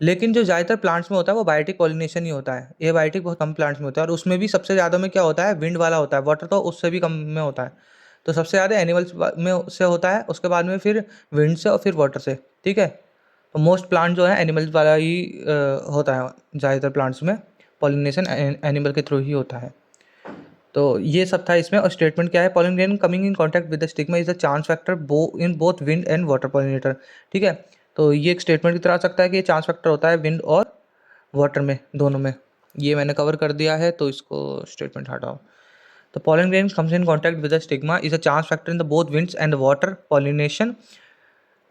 लेकिन जो ज़्यादातर प्लांट्स में होता है वो बायोटिक पॉलिनेशन ही होता है। एबायोटिक बहुत कम प्लांट्स में होता है, और उसमें भी सबसे ज़्यादा में क्या होता है, विंड वाला होता है, वाटर तो उससे भी कम में होता है। तो सबसे ज़्यादा एनिमल्स में से होता है, उसके बाद में फिर विंड से और फिर वाटर से, ठीक है। तो मोस्ट प्लांट जो है एनिमल्स वाला ही होता है, ज़्यादातर प्लांट्स में पॉलिनेशन एनिमल के थ्रू ही होता है। तो ये सब था इसमें। और स्टेटमेंट क्या है, pollen grain coming in contact with the stigma is the chance factor in both wind and water pollinator, ठीक है। तो ये एक स्टेटमेंट की तरह आ सकता है कि ये चांस फैक्टर होता है विंड और वाटर में, दोनों में। ये मैंने कवर कर दिया है, तो इसको स्टेटमेंट हटाओ। The pollen grain comes in contact with the stigma is a chance factor in the both winds and the water pollination.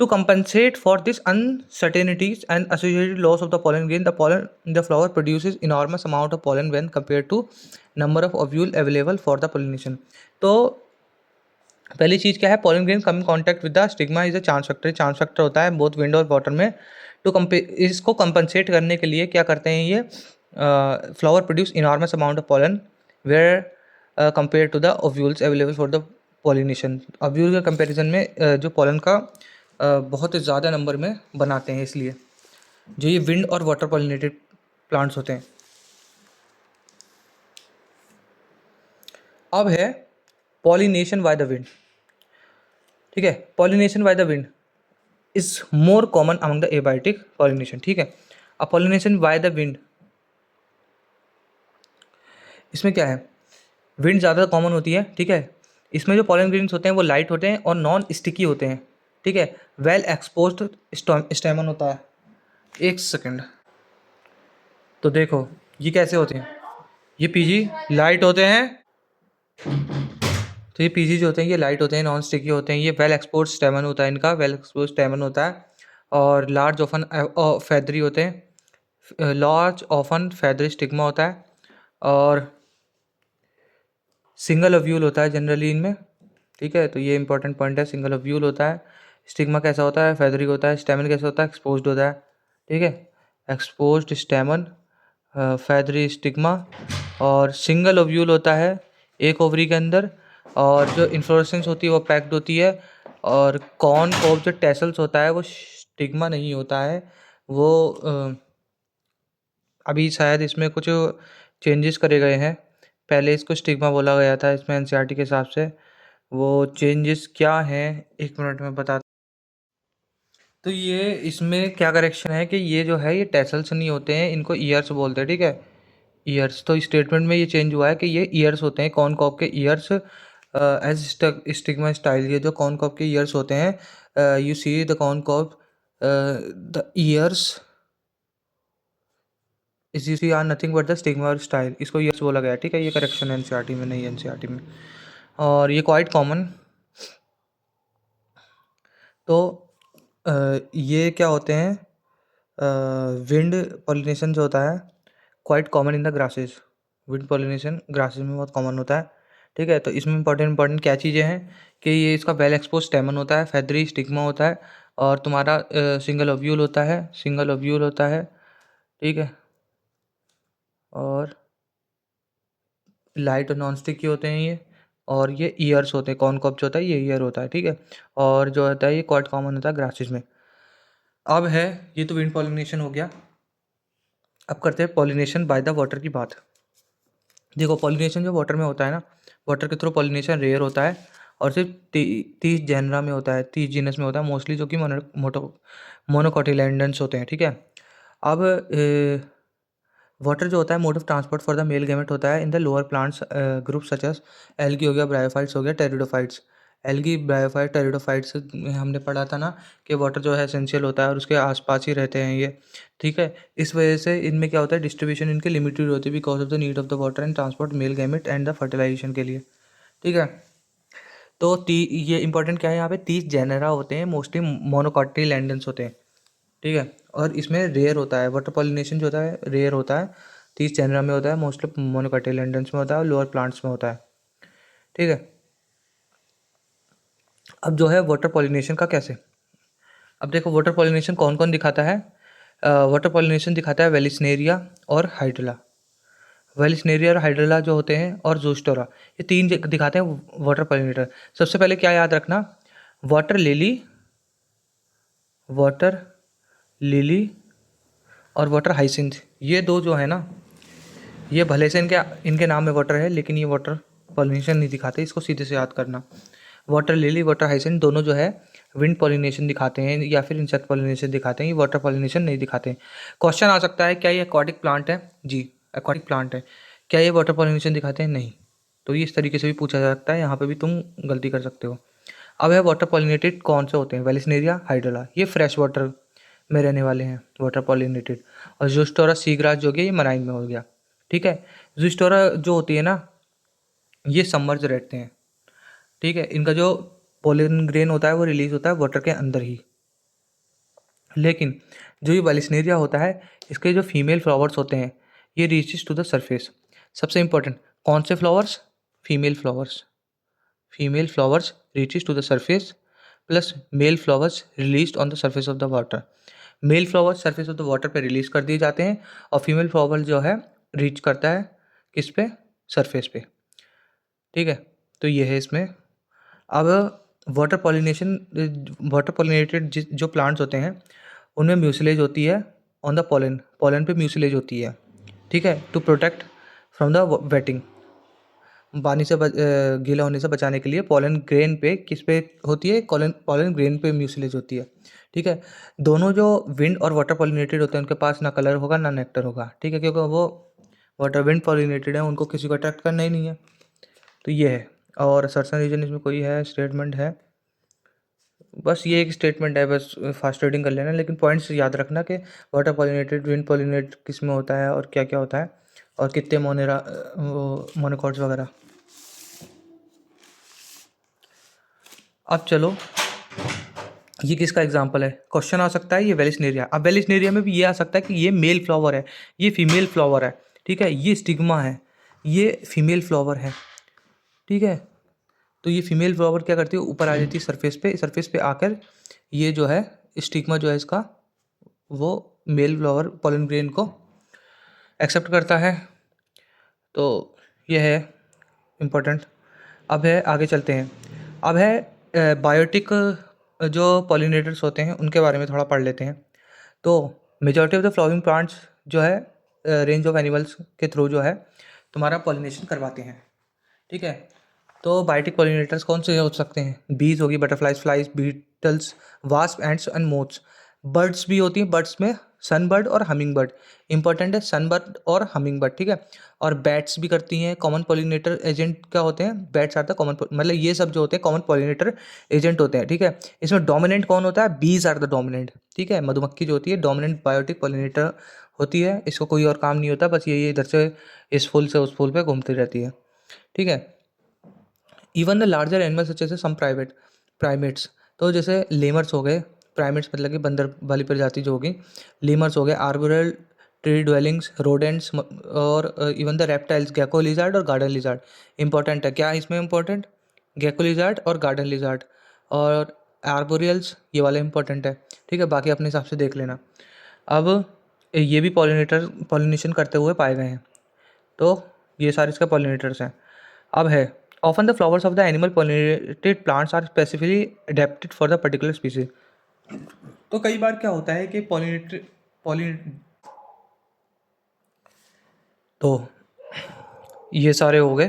To compensate for this uncertainties and associated loss of the pollen grain, the flower produces enormous amount of pollen when compared to number of ovule available for the pollination. तो पहली चीज़ क्या है, pollen grain come contact with the stigma is a chance factor होता है both wind और water में। इसको compensate करने के लिए क्या करते हैं ये, flower produce enormous amount of pollen where compare to the ovules available for the pollination. Ovule के कंपैरिजन में जो पॉलन का बहुत ज़्यादा नंबर में बनाते हैं, इसलिए जो ये विंड और वाटर पॉलिनेटेड प्लांट्स होते हैं। अब है पॉलिनेशन बाय द विंड, ठीक है। Pollination by the wind is more common among the abiotic pollination, ठीक है। अब पॉलिनेशन बाय द विंड, इसमें क्या है, विंड ज़्यादा कॉमन होती है, ठीक है। इसमें जो पॉलन ग्रेन्स होते हैं वो लाइट होते हैं और नॉन स्टिकी होते हैं, ठीक है। वेल एक्सपोज्ड स्टेमन होता है। एक सेकेंड, तो देखो ये कैसे होते हैं, ये पीजी लाइट होते हैं, तो ये पीजी जो होते हैं ये लाइट होते हैं, नॉन स्टिकी होते हैं। ये वेल एक्सपोज स्टेमन होता है, इनका वेल एक्सपोज स्टेमन होता है, और लार्ज ऑफन फैदरी होते हैं, लार्ज ऑफन फैदरी स्टिग्मा होता है, और सिंगल ओव्यूल होता है जनरली इनमें, ठीक है। तो ये इंपॉर्टेंट पॉइंट है, सिंगल ओव्यूल होता है। स्टिग्मा कैसा होता है, फैदरी होता है। स्टेमन कैसा होता है, एक्सपोज्ड होता है, ठीक है। एक्सपोज्ड स्टेमन, फैदरी स्टिग्मा, और सिंगल ओव्यूल होता है एक ओवरी के अंदर, और जो इन्फ्लोरेसेंस होती है वो पैक्ड होती है, और कॉन ऑफ जो टेसल्स होता है वो स्टिग्मा नहीं होता है, वो अभी शायद इसमें कुछ चेंजेस करे गए हैं। पहले इसको स्टिग्मा बोला गया था इसमें एनसीईआरटी के हिसाब से, वो चेंजेस क्या हैं एक मिनट में बता। तो ये इसमें क्या करेक्शन है कि ये जो है ये टेसल्स नहीं होते हैं, इनको ईयर्स बोलते हैं, ठीक है। ईयर्स, तो स्टेटमेंट में ये चेंज हुआ है कि ये ईयर्स होते हैं, कॉर्न कॉब के ईयर्स एज स्टिग्मा स्टाइल। ये जो कॉर्न कॉब के ईयर्स होते हैं, you see the corn cob the ears is you see are nothing but the stigma और स्टाइल, इसको ईयर्स बोला गया है, ठीक है। ये करेक्शन है एनसीईआरटी में, नहीं एनसीईआरटी में, और ये क्वाइट कॉमन। तो ये क्या होते हैं, विंड पॉलिनेशन जो होता है quite common in the grasses. Wind pollination grasses में बहुत कॉमन होता है, ठीक है। तो इसमें इंपॉर्टेंट क्या चीज़ें हैं कि ये इसका वेल एक्सपोज स्टेमन होता है, फेदरी स्टिग्मा होता है, और तुम्हारा सिंगल ओव्यूल होता है, सिंगल ओव्यूल होता है, ठीक है। और लाइट और नॉन स्टिकी होते हैं ये, और ये ईयर्स होते हैं, कॉर्न कॉब जो होता है ये ईयर होता है, ठीक है। और जो होता है ये क्वाइट कॉमन होता है ग्रासेस में। अब है, ये तो विंड पॉलिनेशन हो गया। अब करते हैं पॉलिनेशन बाय द वाटर की बात। देखो पॉलिनेशन जो वाटर में होता है ना, वाटर के थ्रू पॉलिनेशन रेयर होता है, और सिर्फ 30 जेनरा में होता है, 30 जीनस में होता है मोस्टली, जो कि मोनोकोटिलेडन्स होते हैं, ठीक है। अब वाटर जो होता है mode of transport for the male gamete होता है in the lower plants group such as algae हो गया, ब्रायोफाइट्स हो गया, टेरिडोफाइट्स। एल्गी, ब्रायोफाइट, टेरिडोफाइट्स हमने पढ़ा था ना कि वाटर जो है एसेंशियल होता है और उसके आसपास ही रहते हैं ये, ठीक है। इस वजह से इनमें क्या होता है, डिस्ट्रीब्यूशन इनकी लिमिटेड होती है because of the need of the water and transport male gamete and the fertilization के लिए, ठीक है। तो ये इंपॉर्टेंट क्या है, यहाँ पे 30 जेनेरा होते हैं, मोस्टली मोनोकोटिलेडन्स होते हैं, ठीक है। और इसमें रेयर होता है, वाटर पॉलिनेशन जो होता है रेयर होता है, 30 जेनरा में होता है, मोस्टली मोनोकोटिलेडन्स में होता है और लोअर प्लांट्स में होता है, ठीक है। अब जो है वाटर पॉलिनेशन का कैसे, अब देखो वाटर पॉलिनेशन कौन कौन दिखाता है। वाटर पॉलिनेशन दिखाता है वेलिस्नेरिया और हाइड्रला। वेलिस्नेरिया और हाइड्रला जो होते हैं, और जूस्टोरा, ये तीन दिखाते हैं वाटर पॉलिनेटर। सबसे पहले क्या याद रखना, वाटर लिली, वाटर लिली और वाटर हाइसिंथ, ये दो जो है ना, ये भले से इनके नाम में वाटर है, लेकिन ये वाटर पॉलिनेशन नहीं दिखाते, इसको सीधे से याद करना। वाटर लिली, वाटर हाइसिंथ दोनों जो है विंड पॉलिनेशन दिखाते हैं या फिर इंसेक्ट पॉलिनेशन दिखाते हैं, ये वाटर पॉलिनेशन नहीं दिखाते हैं। क्वेश्चन आ सकता है क्या ये एक्वाटिक प्लांट है, जी एक्वाटिक प्लांट है, क्या ये वाटर पॉलिनेशन दिखाते हैं, नहीं। तो ये इस तरीके से भी पूछा जा सकता है, यहाँ पे भी तुम गलती कर सकते हो। अब है वाटर पॉलिनेटेड कौन से होते हैं, वेलिस्नेरिया, हाइड्रोला, ये फ्रेश वाटर में रहने वाले हैं वाटर पॉलिनेटेड। और जूस्टोरा सीग्रास जो गया ये मराइन में हो गया, ठीक है। जूस्टोरा जो होती है ना, ये सबमर्ज रहते हैं, ठीक है। इनका जो पोलन ग्रेन होता है वो रिलीज होता है वाटर के अंदर ही, लेकिन जो ये वेलिस्नेरिया होता है, इसके जो फीमेल फ्लावर्स होते हैं ये रीचेस टू द सरफेस। सबसे इंपॉर्टेंट कौन से flowers, female flowers, female flowers reaches to the surface plus male flowers release on the surface of the water. Male flowers surface of the water पे release कर दिए जाते हैं, और female flower जो है रीच करता है किस पे, सरफेस पे, ठीक है। तो ये है इसमें। अब वाटर पॉलिनेशन, वाटर पॉलिनेटेड जो प्लांट्स होते हैं उनमें म्यूसिलेज होती है ऑन द पोलन, पोलन पे म्यूसिलेज होती है, ठीक है, to protect from the wetting, पानी से गीला होने से बचाने के लिए पोलन ग्रेन पे किस पे होती है, पोलन ग्रेन पे म्यूसिलेज होती है, ठीक है। दोनों जो विंड और वाटर पॉलिनेटेड होते हैं उनके पास ना कलर होगा ना नेक्टर होगा, ठीक है, क्योंकि वो वाटर विंड पॉलिनेटेड है, उनको किसी को अट्रैक्ट करना ही नहीं है। तो ये है, और सर्सन रीजन इसमें कोई है स्टेटमेंट है, बस ये एक स्टेटमेंट है, बस फास्ट रीडिंग कर लेना, लेकिन पॉइंट्स याद रखना कि वाटर पॉलिनेटेड, विंड पॉलिनेटेड किस में होता है और क्या क्या होता है, और कितने मोनोकॉट्स वगैरह। अब चलो, ये किसका एग्जांपल है, क्वेश्चन आ सकता है, ये वेलिस्नेरिया। अब वेलिस्नेरिया में भी ये आ सकता है कि ये मेल फ्लावर है, ये फीमेल फ्लावर है, ठीक है, ये स्टिग्मा है, ये फीमेल फ्लावर है, ठीक है। तो ये फीमेल फ्लावर क्या करती है, ऊपर आ जाती है सरफेस पे, सरफेस पे आकर ये जो है स्टिग्मा जो है इसका, वो मेल फ्लावर पोलन ग्रेन को एक्सेप्ट करता है। तो ये है इम्पोर्टेंट। अब है, आगे चलते हैं। अब है बायोटिक, जो पॉलिनेटर्स होते हैं उनके बारे में थोड़ा पढ़ लेते हैं। तो majority of the flowering plants जो है रेंज ऑफ एनिमल्स के थ्रू जो है तुम्हारा पॉलिनेशन करवाते हैं, ठीक है। तो बायोटिक पॉलिनेटर्स कौन से हो सकते हैं? बीज होगी, butterflies, flies, beetles, wasp, ants and moths. Birds भी होती हैं, बर्ड्स में सनबर्ड और हमिंग बर्ड इंपॉर्टेंट है, सनबर्ड और हमिंग बर्ड, ठीक है। और बैट्स भी करती हैं। कॉमन पॉलिनेटर एजेंट क्या होते हैं? बैट्स आर द कॉमन, मतलब ये सब जो होते हैं कॉमन पॉलिनेटर एजेंट होते हैं, ठीक है। इसमें डोमिनेंट कौन होता है? बीज आर द डोमिनेंट, ठीक है। मधुमक्खी जो होती है डोमिनेंट बायोटिक पॉलिनेटर होती है, इसको कोई और काम नहीं होता, बस ये इधर से इस फूल से उस फूल पे घूमती रहती है, ठीक है। Even the larger animals such as some primates, तो जैसे लेमर्स हो गए, प्राइमेट्स मतलब कि बंदर वाली प्रजाति जो होगी, लेमर्स हो गए, आर्बोरल ट्री ड्वेलिंग्स, रोडेंट्स, और even the reptiles, gecko lizard और गार्डन लिजार्ड इंपॉर्टेंट है। क्या इसमें इंपॉर्टेंट? गेको लिजार्ड और गार्डन लिजार्ड और आर्बोरियल्स, ये वाला इंपॉर्टेंट है, ठीक है। बाकी अपने हिसाब से देख लेना। अब ये भी पॉलिनेशन करते हुए पाए गए हैं, तो ये सारे इसके पॉलिनेटर्स हैं। अब है often the flowers of the animal pollinated plants are specifically adapted for the particular species. तो कई बार क्या होता है कि पॉली तो ये सारे हो गए।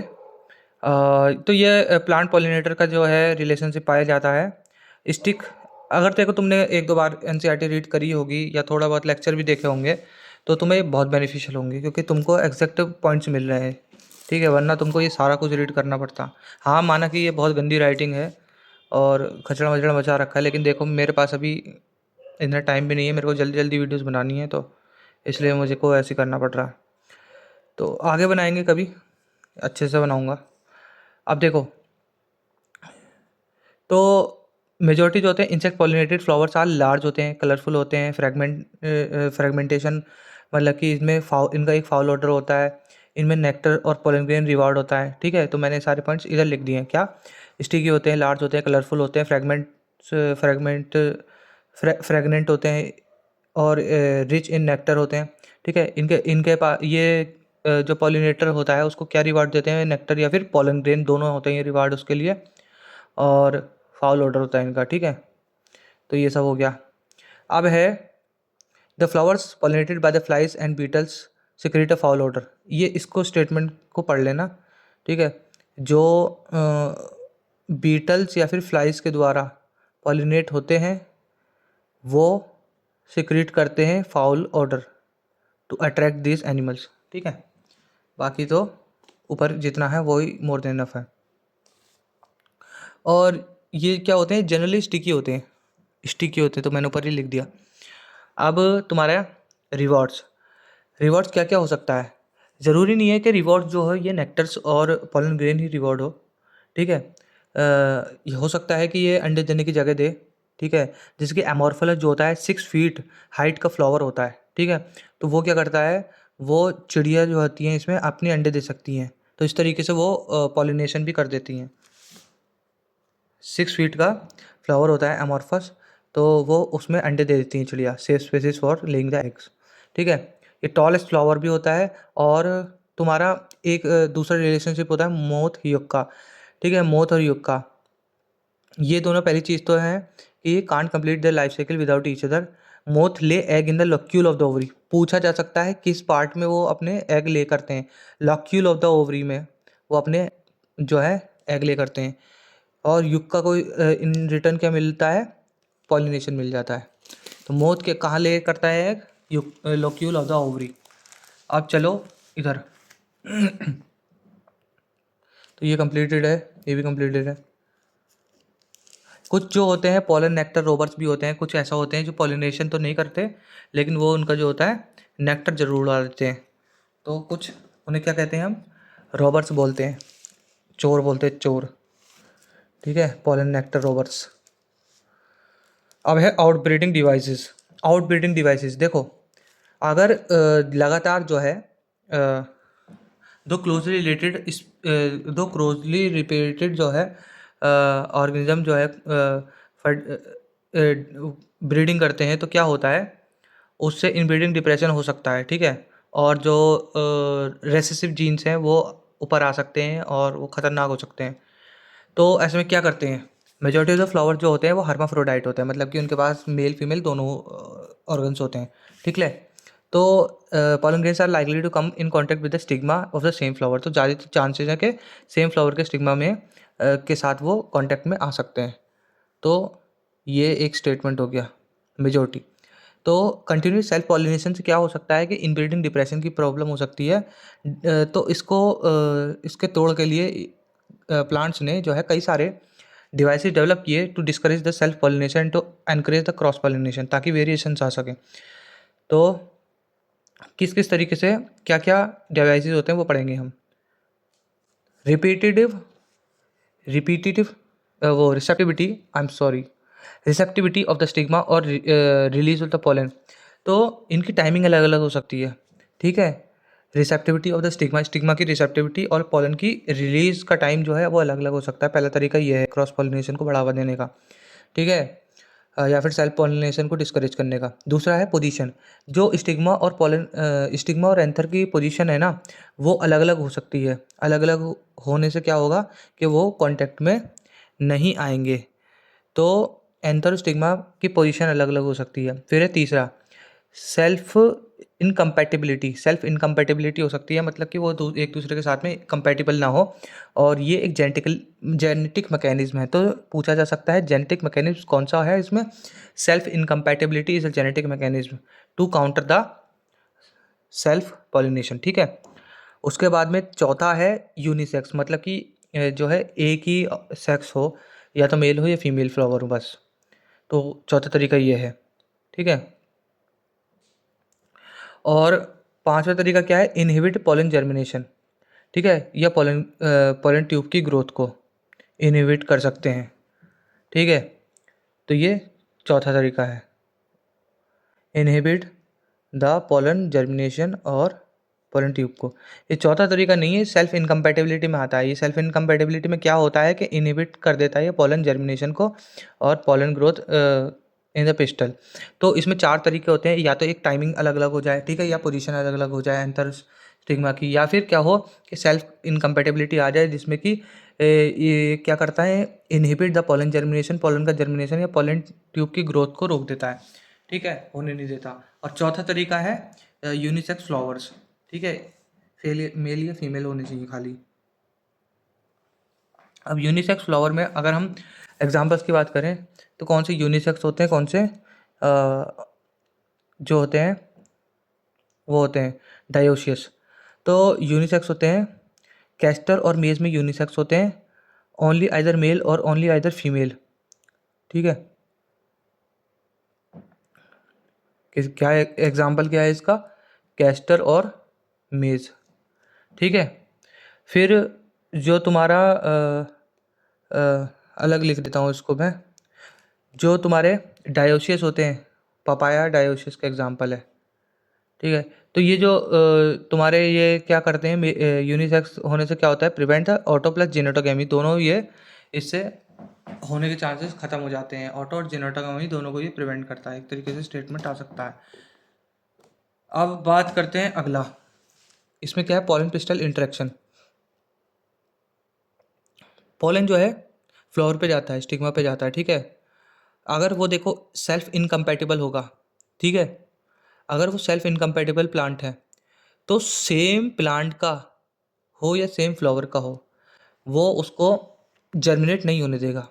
तो ये प्लांट पॉलिनेटर का जो है रिलेशनशिप पाया जाता है। स्टिक, अगर देखो तुमने एक दो बार एनसीईआरटी रीड करी होगी या थोड़ा बहुत लेक्चर भी देखे होंगे, तो तुम्हें बहुत बेनिफिशियल होंगे, क्योंकि तुमको एग्जैक्ट पॉइंट्स मिल रहे हैं, ठीक है। वरना तुमको ये सारा कुछ रीड करना पड़ता। हाँ, माना कि ये बहुत गंदी राइटिंग है और खचड़ा मचड़ा मचा रखा है, लेकिन देखो मेरे पास अभी इतना टाइम भी नहीं है, मेरे को जल्दी जल्दी वीडियोस बनानी है, तो इसलिए मुझे को ऐसे करना पड़ रहा है। तो आगे बनाएंगे कभी, अच्छे से बनाऊंगा। अब देखो, तो मेजॉरिटी जो होते हैं insect pollinated flowers are large होते हैं, कलरफुल होते हैं, फ्रेगमेंटेशन, मतलब कि इसमें इनका एक फाउल ऑर्डर होता है, इनमें नेक्टर और पोलन ग्रेन रिवार्ड होता है, ठीक है। तो मैंने सारे पॉइंट्स इधर लिख दिए हैं। क्या? स्टिकी होते हैं, लार्ज होते हैं, कलरफुल होते हैं, फ्रेगनेंट होते हैं, और रिच इन नेक्टर होते हैं, ठीक है। इनके इनके पास ये जो पॉलिनेटर होता है उसको क्या रिवार्ड देते हैं? नेक्टर या फिर पोलन ग्रेन, दोनों होते हैं ये रिवार्ड उसके लिए, और फाउल ऑर्डर होता है इनका, ठीक है। तो ये सब हो गया। अब है the flowers pollinated by the flies and beetles secrete a foul odour. ये इसको स्टेटमेंट को पढ़ लेना, ठीक है। जो बीटल्स या फिर फ्लाइज के द्वारा पॉलिनेट होते हैं वो सिक्रेट करते हैं foul odour to attract this animals, ठीक है। बाकी तो ऊपर जितना है वही मोर देन इनफ है। और ये क्या होते हैं? जनरली स्टिकी होते हैं, स्टिकी होते हैं, तो मैंने ऊपर ही लिख दिया। अब तुम्हारा रिवॉर्ड्स, रिवॉर्ड्स क्या क्या हो सकता है? ज़रूरी नहीं है कि रिवॉर्ड जो है ये नेक्टर्स और पोलन ग्रेन ही रिवॉर्ड हो, ठीक है। ये हो सकता है कि ये अंडे देने की जगह दे, ठीक है। जैसे कि एमोर्फलस जो होता है 6 फीट हाइट का फ्लावर होता है, ठीक है। तो वो क्या करता है, वो चिड़िया जो होती हैं इसमें अपने अंडे दे सकती हैं, तो इस तरीके से वो पॉलिनेशन भी कर देती हैं। 6 फीट का फ्लावर होता है एमॉर्फस, तो वो उसमें अंडे दे देती हैं चिड़िया, safe species for laying the eggs, ठीक है। ये टॉलेस्ट फ्लावर भी होता है। और तुम्हारा एक दूसरा रिलेशनशिप होता है मोथ युग का, ठीक है। मोथ और युग का, ये दोनों पहली चीज़ तो है कि can't complete the life cycle without each other. Moth ले egg in the locule of the ovary. पूछा जा सकता है किस पार्ट में वो अपने एग ले करते हैं? लॉक्यूल ऑफ द ओवरी में वो अपने जो है एग ले करते हैं। और युग का कोई इन रिटर्न क्या मिलता है? पॉलिनेशन मिल जाता है। तो मोथ के कहाँ ले करता है एग? युग, लोक्यूल ऑफ द ओवरी। अब चलो इधर तो ये कंप्लीटेड है, ये भी कंप्लीटेड है। कुछ जो होते हैं पॉलन नेक्टर रोबर्स भी होते हैं, कुछ ऐसा होते हैं जो पॉलिनेशन तो नहीं करते, लेकिन वो उनका जो होता है नेक्टर जरूर उड़ा देते हैं। तो कुछ उन्हें क्या कहते हैं हम? रॉबर्स बोलते हैं, चोर बोलते हैं, चोर, ठीक है। Pollen nectar robbers. अब है आउटब्रीडिंग डिवाइसेस। आउटब्रीडिंग डिवाइसेस देखो, अगर लगातार जो है दो क्लोजली रिलेटेड जो है ऑर्गेनिज्म जो है ब्रीडिंग करते हैं, तो क्या होता है उससे इनब्रीडिंग डिप्रेशन हो सकता है, ठीक है। और जो रेसेसिव जीन्स हैं वो ऊपर आ सकते हैं और वो ख़तरनाक हो सकते हैं। तो ऐसे में क्या करते हैं? मेजॉरिटी ऑफ द फ्लावर जो होते हैं वो हर्माफ्रोडाइट होते हैं, मतलब कि उनके पास मेल फीमेल दोनों ऑर्गन्स होते हैं, ठीक है। तो pollen grains are likely to come in contact with the stigma of the same flower, तो ज़्यादा चांसेस है कि सेम फ्लावर के स्टिग्मा में के साथ वो कांटेक्ट में आ सकते हैं। तो ये एक स्टेटमेंट हो गया मेजॉरिटी। तो कंटिन्यूस सेल्फ पॉलिनेशन से क्या हो सकता है कि इनब्रीडिंग डिप्रेशन की प्रॉब्लम हो सकती है। तो इसके तोड़ के लिए प्लांट्स ने जो है कई सारे डिवाइसेस डेवलप किए to discourage the self pollination, to encourage the cross pollination, ताकि वेरिएशंस आ सकें। तो किस किस तरीके से क्या क्या डिवाइसेस होते हैं वो पढ़ेंगे हम। रिपीटेटिव रिपीटेटिव वो रिसेप्टिविटी ऑफ द स्टिग्मा और रिलीज ऑफ द पोलन। तो इनकी टाइमिंग अलग अलग हो सकती है, ठीक है। रिसेप्टिविटी ऑफ द स्टिग्मा की रिसेप्टिविटी और पोलन की रिलीज का टाइम जो है वो अलग अलग हो सकता है। पहला तरीका ये है क्रॉस पॉलिनेशन को बढ़ावा देने का, ठीक है, या फिर सेल्फ पॉलिनेशन को डिस्करेज करने का। दूसरा है पोजीशन, जो स्टिग्मा और एंथर की पोजीशन है ना, वो अलग अलग हो सकती है। अलग अलग होने से क्या होगा कि वो कांटेक्ट में नहीं आएंगे। तो एंथर और स्टिग्मा की पोजीशन अलग अलग हो सकती है। फिर है तीसरा सेल्फ इनकम्पैटिबिलिटी हो सकती है, मतलब कि वो एक दूसरे के साथ में कंपैटिबल ना हो, और ये एक जेनेटिक मैकेनिज्म है। तो पूछा जा सकता है जेनेटिक मैकेनिज्म कौन सा है इसमें। Self incompatibility is a genetic mechanism to counter the self pollination, ठीक है। उसके बाद में चौथा है यूनिसेक्स, मतलब कि जो है एक ही सेक्स हो, या तो मेल हो या फीमेल फ्लावर हो बस। तो चौथा तरीका ये है, ठीक है। और पांचवा तरीका क्या है, इनहिबिट पॉलन जर्मिनेशन, ठीक है, या पॉलन ट्यूब की ग्रोथ को इनहिबिट कर सकते हैं, ठीक है। तो ये चौथा तरीका है, इनहिबिट द पॉलन जर्मिनेशन और पॉलन ट्यूब को। ये चौथा तरीका नहीं है, सेल्फ इनकम्पैटिबिलिटी में आता है। ये सेल्फ इनकम्पैटिबिलिटी में क्या होता है कि इनहिबिट कर देता है ये पॉलन जर्मिनेशन को और pollen growth in the pistol. तो इसमें चार तरीके होते हैं, या तो एक टाइमिंग अलग अलग हो जाए, ठीक है, या पोजीशन अलग अलग हो जाए एंथर स्टिग्मा की, या फिर क्या हो कि सेल्फ इनकम्पैटिबिलिटी आ जाए, जिसमें कि ये क्या करता है, inhibit the pollen germination, pollen का जर्मिनेशन या पॉलन ट्यूब की ग्रोथ को रोक देता है, ठीक है, होने नहीं देता। और चौथा तरीका है यूनिसेक्स फ्लावर्स, ठीक है, मेल या फीमेल होने चाहिए खाली। अब यूनिसेक्स फ्लावर में अगर हम एग्जांपल्स की बात करें तो कौन से यूनिसेक्स होते हैं, कौन से जो होते हैं वो होते हैं डायोसियस। तो यूनिसेक्स होते हैं कैस्टर और मेज में यूनिसेक्स होते हैं ओनली आइदर मेल और ओनली आइदर फीमेल, ठीक है। क्या एग्जांपल क्या है इसका, कैस्टर और मेज, ठीक है। फिर जो तुम्हारा अलग लिख देता हूँ इसको मैं, जो तुम्हारे डायोसियस होते हैं, पपाया डायोसियस का एग्जांपल है, ठीक है। तो ये जो तुम्हारे ये क्या करते हैं, यूनिसेक्स होने से क्या होता है, प्रिवेंट द ऑटो प्लस जेनेटोगेमी, दोनों ये इससे होने के चांसेस खत्म हो जाते हैं। ऑटो और जेनेटोगेमी दोनों को ये प्रिवेंट करता है, एक तरीके से स्टेटमेंट आ सकता है। अब बात करते हैं अगला, इसमें क्या है, पॉलन पिस्टल इंटरेक्शन। पॉलन जो है फ्लावर पे जाता है, स्टिग्मा पे जाता है, ठीक है। अगर वो देखो सेल्फ इनकम्पैटिबल होगा, ठीक है, अगर वो सेल्फ इनकम्पैटिबल प्लांट है तो सेम प्लांट का हो या सेम फ्लावर का हो, वो उसको जर्मिनेट नहीं होने देगा।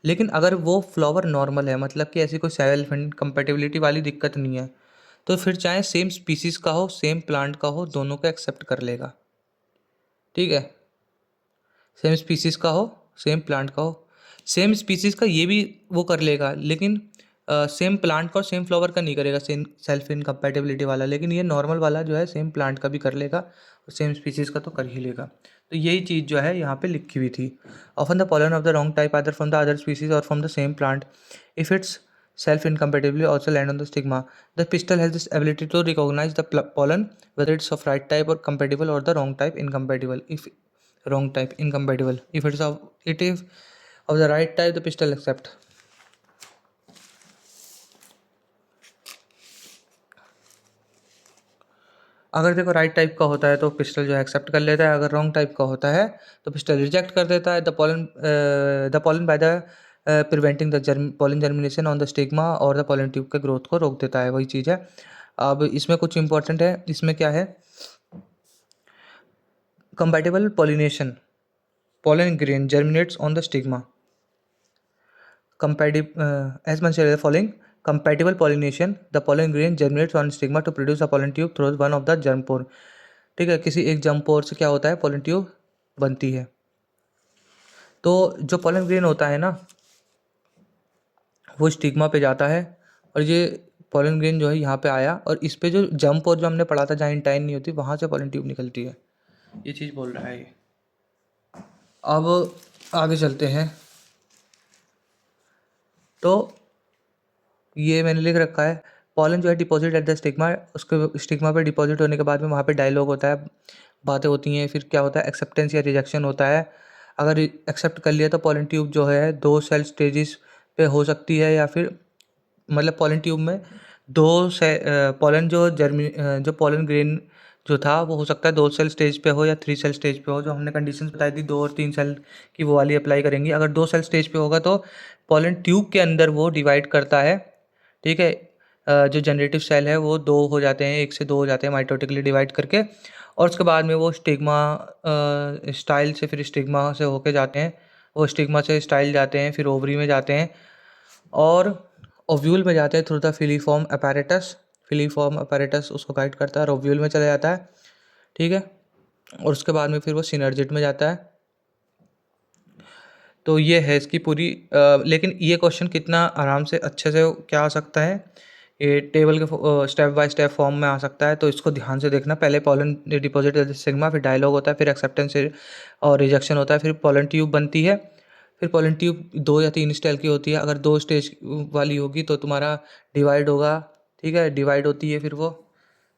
लेकिन अगर वो फ्लावर नॉर्मल है, मतलब कि ऐसी कोई सेल्फ इनकम्पैटिबिलिटी वाली दिक्कत नहीं है, तो फिर चाहे सेम स्पीसीज का हो सेम प्लांट का हो, दोनों को एक्सेप्ट कर लेगा, ठीक है। सेम स्पीसीज का हो सेम प्लांट का हो, सेम स्पीसीज का ये भी वो कर लेगा, लेकिन सेम प्लांट का और सेम फ्लावर का नहीं करेगा, सेम सेल्फ इनकम्पैटिबिलिटी वाला। लेकिन ये नॉर्मल वाला जो है सेम प्लांट का भी कर लेगा और सेम स्पीसीज का तो कर ही लेगा। तो यही चीज़ जो है यहाँ पे लिखी हुई थी। Often the pollen of the wrong type आदर फ्रॉम द अदर स्पीसीज और from the same plant if it's self incompatibly also land on the stigma. The pistil has this ability to recognize the pollen whether it's of right type or compatible or the wrong type incompatible. If wrong type incompatible, if it is of the right type, the pistil accept. अगर देखो right type का होता है तो pistol जो है accept कर लेता है, अगर रॉन्ग टाइप का होता है तो पिस्टल रिजेक्ट कर देता है। The pollen by the preventing the pollen germination on the stigma और द पॉलन ट्यूब के ग्रोथ को रोक देता है, वही चीज़ है। अब इसमें कुछ इंपॉर्टेंट है, इसमें क्या है, compatible pollination, pollen grain germinates on the stigma. As mentioned the following, compatible pollination, the pollen grain germinates on stigma to produce a pollen tube through one of the germ pore. ठीक है, किसी एक germ pore से क्या होता है, pollen tube बनती है। तो जो pollen grain होता है ना, वो स्टिग्मा पे जाता है, और ये pollen grain जो है यहाँ पे आया, और इस पे जो germ pore जो हमने पढ़ा था जहाँ इंटाइन नहीं होती, वहाँ से pollen tube निकलती है। ये चीज़ बोल रहा है ये। अब आगे चलते हैं। तो ये मैंने लिख रखा है, पॉलन जो है डिपॉजिट एट द स्टिग्मा, उसके स्टिग्मा पे डिपॉजिट होने के बाद में वहाँ पे डायलॉग होता है, बातें होती हैं, फिर क्या होता है, एक्सेप्टेंस या रिजेक्शन होता है। अगर एक्सेप्ट कर लिया तो पॉलन ट्यूब जो है 2 सेल स्टेजेस पे हो सकती है, या फिर मतलब पॉलन ट्यूब में 2 से पॉलन जो पॉलन ग्रेन जो था वो हो सकता है 2 सेल स्टेज पे हो या 3 सेल स्टेज पे हो, जो हमने कंडीशंस बताई थी 2 और 3 सेल की, वो वाली अप्लाई करेंगी। अगर 2 सेल स्टेज पे होगा तो पॉलन ट्यूब के अंदर वो डिवाइड करता है, ठीक है। जो जनरेटिव सेल है वो 2 हो जाते हैं, 1 से 2 हो जाते हैं माइटोटिकली डिवाइड करके, और उसके बाद में वो स्टिग्मा स्टाइल से फिर स्टिग्मा से होके जाते हैं, वो स्टिग्मा से स्टाइल जाते हैं, फिर ओवरी में जाते हैं, और ओव्यूल में जाते हैं through the filiform apparatus. Filiform apparatus उसको गाइड करता है और ओव्यूल में चला जाता है, ठीक है। और उसके बाद में फिर वो सिनर्जिड में जाता है। तो ये है इसकी पूरी लेकिन ये क्वेश्चन कितना आराम से अच्छे से क्या आ सकता है, ये टेबल के स्टेप बाय स्टेप फॉर्म में आ सकता है, तो इसको ध्यान से देखना। पहले पॉलन डिपॉजिट सिग्मा, फिर डायलॉग होता है, फिर एक्सेप्टेंस और रिजेक्शन होता है, फिर पॉलन ट्यूब बनती है। फिर पॉलन ट्यूब 2 या 3 स्टेज की होती है, अगर 2 स्टेज वाली होगी तो तुम्हारा डिवाइड होगा, ठीक है, डिवाइड होती है, फिर वो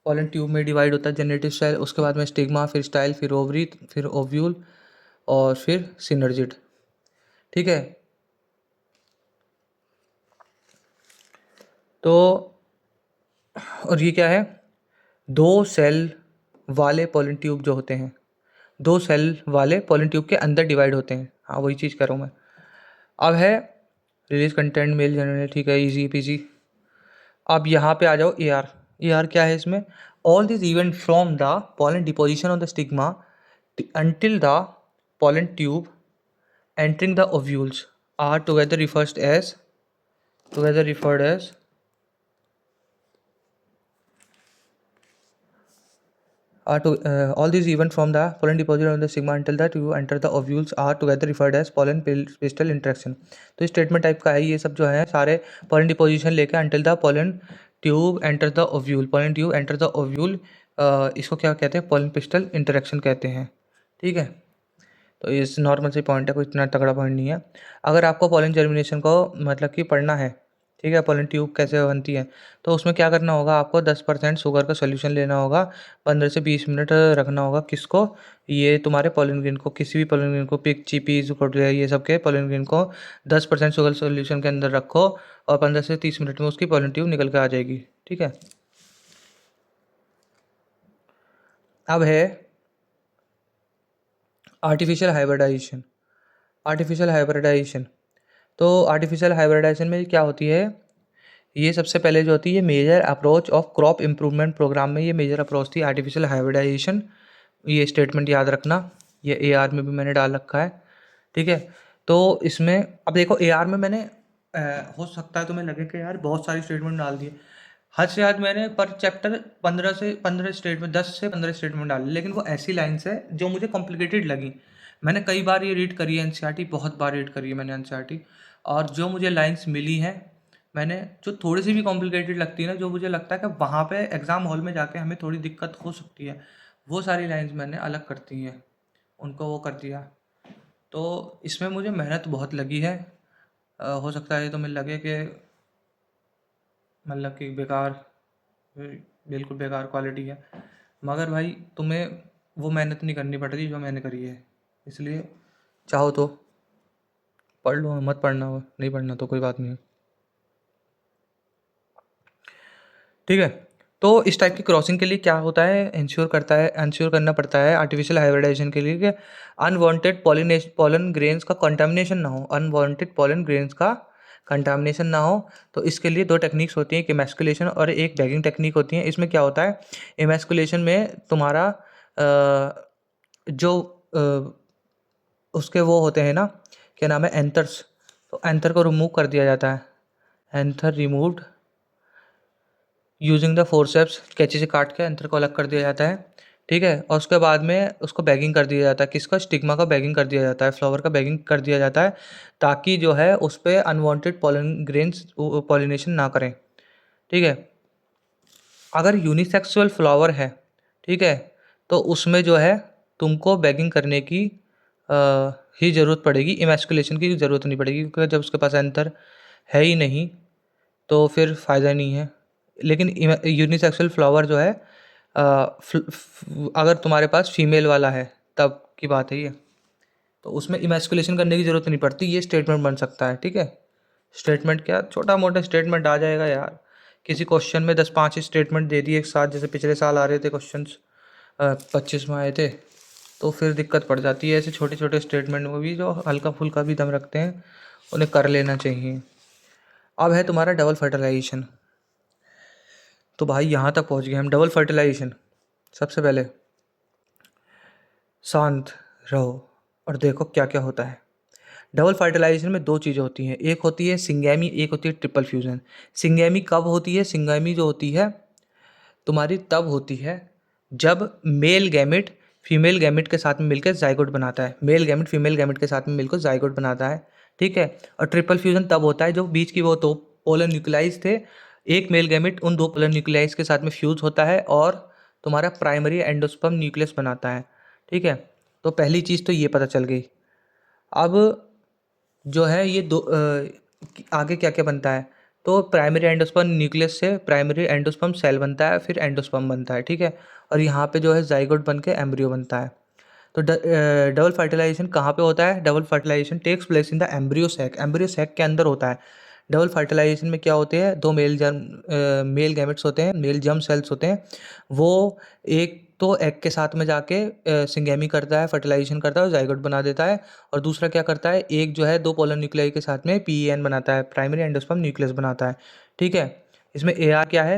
पॉलन ट्यूब में डिवाइड होता है जनरेटिव सेल, उसके बाद में स्टिग्मा, फिर स्टाइल, फिर ओवरी, फिर ओव्यूल, और फिर सिनर्जिड, ठीक है। तो और ये क्या है, 2 सेल वाले पॉलन ट्यूब जो होते हैं, 2 सेल वाले पॉलन ट्यूब के अंदर डिवाइड होते हैं। हाँ, वही चीज़ कर रहा हूँ मैं। अब है रिलीज कंटेंट मेल जनरल, ठीक है, इजी पीजी। अब यहाँ पे आ जाओ AR। AR क्या है इसमें, all this event from the pollen deposition of the stigma until the pollen tube entering the ovules are together referred as all these events from the pollen deposit on the stigma until the tube enter the ovules are together referred as pollen pistil interaction। तो statement type का है ये सब जो है सारे, pollen deposition लेके until the pollen tube enter the ovule, pollen tube enter the ovule, इसको क्या कहते हैं, pollen pistil interaction कहते हैं, ठीक है। तो इस नॉर्मल सी पॉइंट है, कोई इतना तगड़ा पॉइंट नहीं है। अगर आपको पॉलन जर्मिनेशन को मतलब कि पढ़ना है, ठीक है, पॉलन ट्यूब कैसे बनती है, तो उसमें क्या करना होगा, आपको 10% शुगर का सोल्यूशन लेना होगा, 15 से 20 मिनट रखना होगा, किसको, ये तुम्हारे पॉलन ग्रेन को, किसी भी पॉलन ग्रेन को, पिक चीपी ये सब के पॉलन ग्रेन को 10% शुगर सोल्यूशन के अंदर रखो, और 15 से 30 मिनट में उसकी पॉलन ट्यूब निकल के आ जाएगी, ठीक है। अब है आर्टिफिशियल हाइब्रिडाइजेशन। तो आर्टिफिशियल हाइब्रिडाइजेशन में क्या होती है, ये सबसे पहले जो होती है, major approach of crop improvement programme में ये मेजर अप्रोच थी आर्टिफिशियल हाइब्रिडाइजेशन। ये स्टेटमेंट याद रखना, ये AR में भी मैंने डाल रखा है, ठीक है। तो इसमें अब देखो AR में मैंने हो सकता है तुम्हें लगे कि यार बहुत सारी स्टेटमेंट डाल दिए, हद से हद मैंने पर चैप्टर 15 स्टेटमेंट, 10 से 15 स्टेटमेंट डाले, लेकिन वो ऐसी लाइन्स है जो मुझे कॉम्प्लिकेटेड लगी। मैंने कई बार ये रीड करी है NCERT, बहुत बार रीड करी है मैंने NCERT, और जो मुझे लाइन्स मिली हैं, मैंने जो थोड़ी सी भी कॉम्प्लिकेटेड लगती है ना, जो मुझे लगता है कि वहाँ पे एग्ज़ाम हॉल में जाके हमें थोड़ी दिक्कत हो सकती है, वो सारी लाइन्स मैंने अलग करती हैं, उनको वो कर दिया। तो इसमें मुझे मेहनत बहुत लगी है। हो सकता है तो मुझे लगे कि मतलब कि बेकार, बिल्कुल बेकार क्वालिटी है, मगर भाई तुम्हें वो मेहनत नहीं करनी पड़ रही जो मैंने करी है, इसलिए चाहो तो पढ़ लो, मत पढ़ना हो, नहीं पढ़ना तो कोई बात नहीं है, ठीक है। तो इस टाइप की क्रॉसिंग के लिए क्या होता है, इंश्योर करना पड़ता है आर्टिफिशियल हाइब्रिडाइजेशन के लिए कि अनवांटेड पॉलन ग्रेन्स का कंटामिनेशन ना हो, अनवांटेड पॉलन ग्रेन्स का कंटामिनेशन ना हो। तो इसके लिए दो टेक्निक्स होती हैं, एक इमैस्कुलेशन और एक बैगिंग टेक्निक होती है। इसमें क्या होता है, इमैस्कुलेशन में तुम्हारा जो उसके वो होते हैं ना, क्या नाम है, एंथर्स, तो एंथर को रिमूव कर दिया जाता है। Anther removed using the forceps, कैंची से काट के एंथर को अलग कर दिया जाता है, ठीक है। और उसके बाद में उसको बैगिंग कर दिया जाता है, किसका, स्टिग्मा का बैगिंग कर दिया जाता है, फ्लावर का बैगिंग कर दिया जाता है, ताकि जो है उस पर अनवांटेड पॉलन ग्रेन्स पॉलिनेशन ना करें, ठीक है। अगर यूनिसेक्सुअल फ्लावर है, ठीक है, तो उसमें जो है तुमको बैगिंग करने की ही ज़रूरत पड़ेगी, इमैस्कुलेशन की ज़रूरत नहीं पड़ेगी, क्योंकि जब उसके पास एंथर है ही नहीं तो फिर फ़ायदा नहीं है। लेकिन यूनिसेक्सुअल फ्लावर जो है अगर तुम्हारे पास फीमेल वाला है तब की बात है ये, तो उसमें इमैस्कुलेशन करने की ज़रूरत नहीं पड़ती, ये स्टेटमेंट बन सकता है, ठीक है। स्टेटमेंट क्या, छोटा मोटा स्टेटमेंट आ जाएगा यार। किसी क्वेश्चन में 10-5 स्टेटमेंट दे दिए एक साथ, जैसे पिछले साल आ रहे थे क्वेश्चंस, 25 में आए थे, तो फिर दिक्कत पड़ जाती है। ऐसे छोटे छोटे स्टेटमेंट में भी जो हल्का फुल्का भी दम रखते हैं उन्हें कर लेना चाहिए। अब है तुम्हारा डबल फर्टिलाइजेशन। तो भाई यहाँ तक पहुँच गए हम, डबल फर्टिलाइजेशन। सबसे पहले शांत रहो और देखो क्या क्या होता है। डबल फर्टिलाइजेशन में दो चीज़ें होती हैं, एक होती है सिंगैमी, एक होती है ट्रिपल फ्यूजन। सिंगैमी कब होती है, सिंगैमी जो होती है तुम्हारी तब होती है जब मेल गैमेट फीमेल गैमेट के साथ में मिलकर जाइगोट बनाता है, मेल गैमेट फीमेल गैमेट के साथ में मिलकर जाइगोट बनाता है, ठीक है। और ट्रिपल फ्यूजन तब होता है जो बीच की वो दो पोलर न्यूक्लियाइज थे, एक मेल गैमेट उन दो पोलर न्यूक्लियाइज के साथ में फ्यूज होता है और तुम्हारा प्राइमरी एंडोस्पर्म न्यूक्लियस बनाता है, ठीक है। तो पहली चीज़ तो ये पता चल गई। अब जो है ये दो आगे क्या क्या बनता है, तो प्राइमरी एंडोस्पर्म न्यूक्लियस से प्राइमरी एंडोस्पर्म सेल बनता है, फिर एंडोस्पर्म बनता है, ठीक है। और यहाँ पे जो है जाइगोट बन के एम्ब्रियो बनता है। तो डबल फर्टिलाइजेशन कहाँ पे होता है, double fertilization takes place in the embryo sac, embryo sac के अंदर होता है। डबल फर्टिलाइजेशन में क्या होते हैं, दो मेल गैमेट्स होते हैं, मेल जर्म सेल्स होते हैं, वो एक तो एग के साथ में जाके सिंगेमी करता है, फर्टिलाइजेशन करता है और जाइगोट बना देता है। और दूसरा क्या करता है, एक जो है दो पोलर न्यूक्लियाई के साथ में पीईएन बनाता है, प्राइमरी एंडोस्पर्म न्यूक्लियस बनाता है, ठीक है। इसमें एआर क्या है,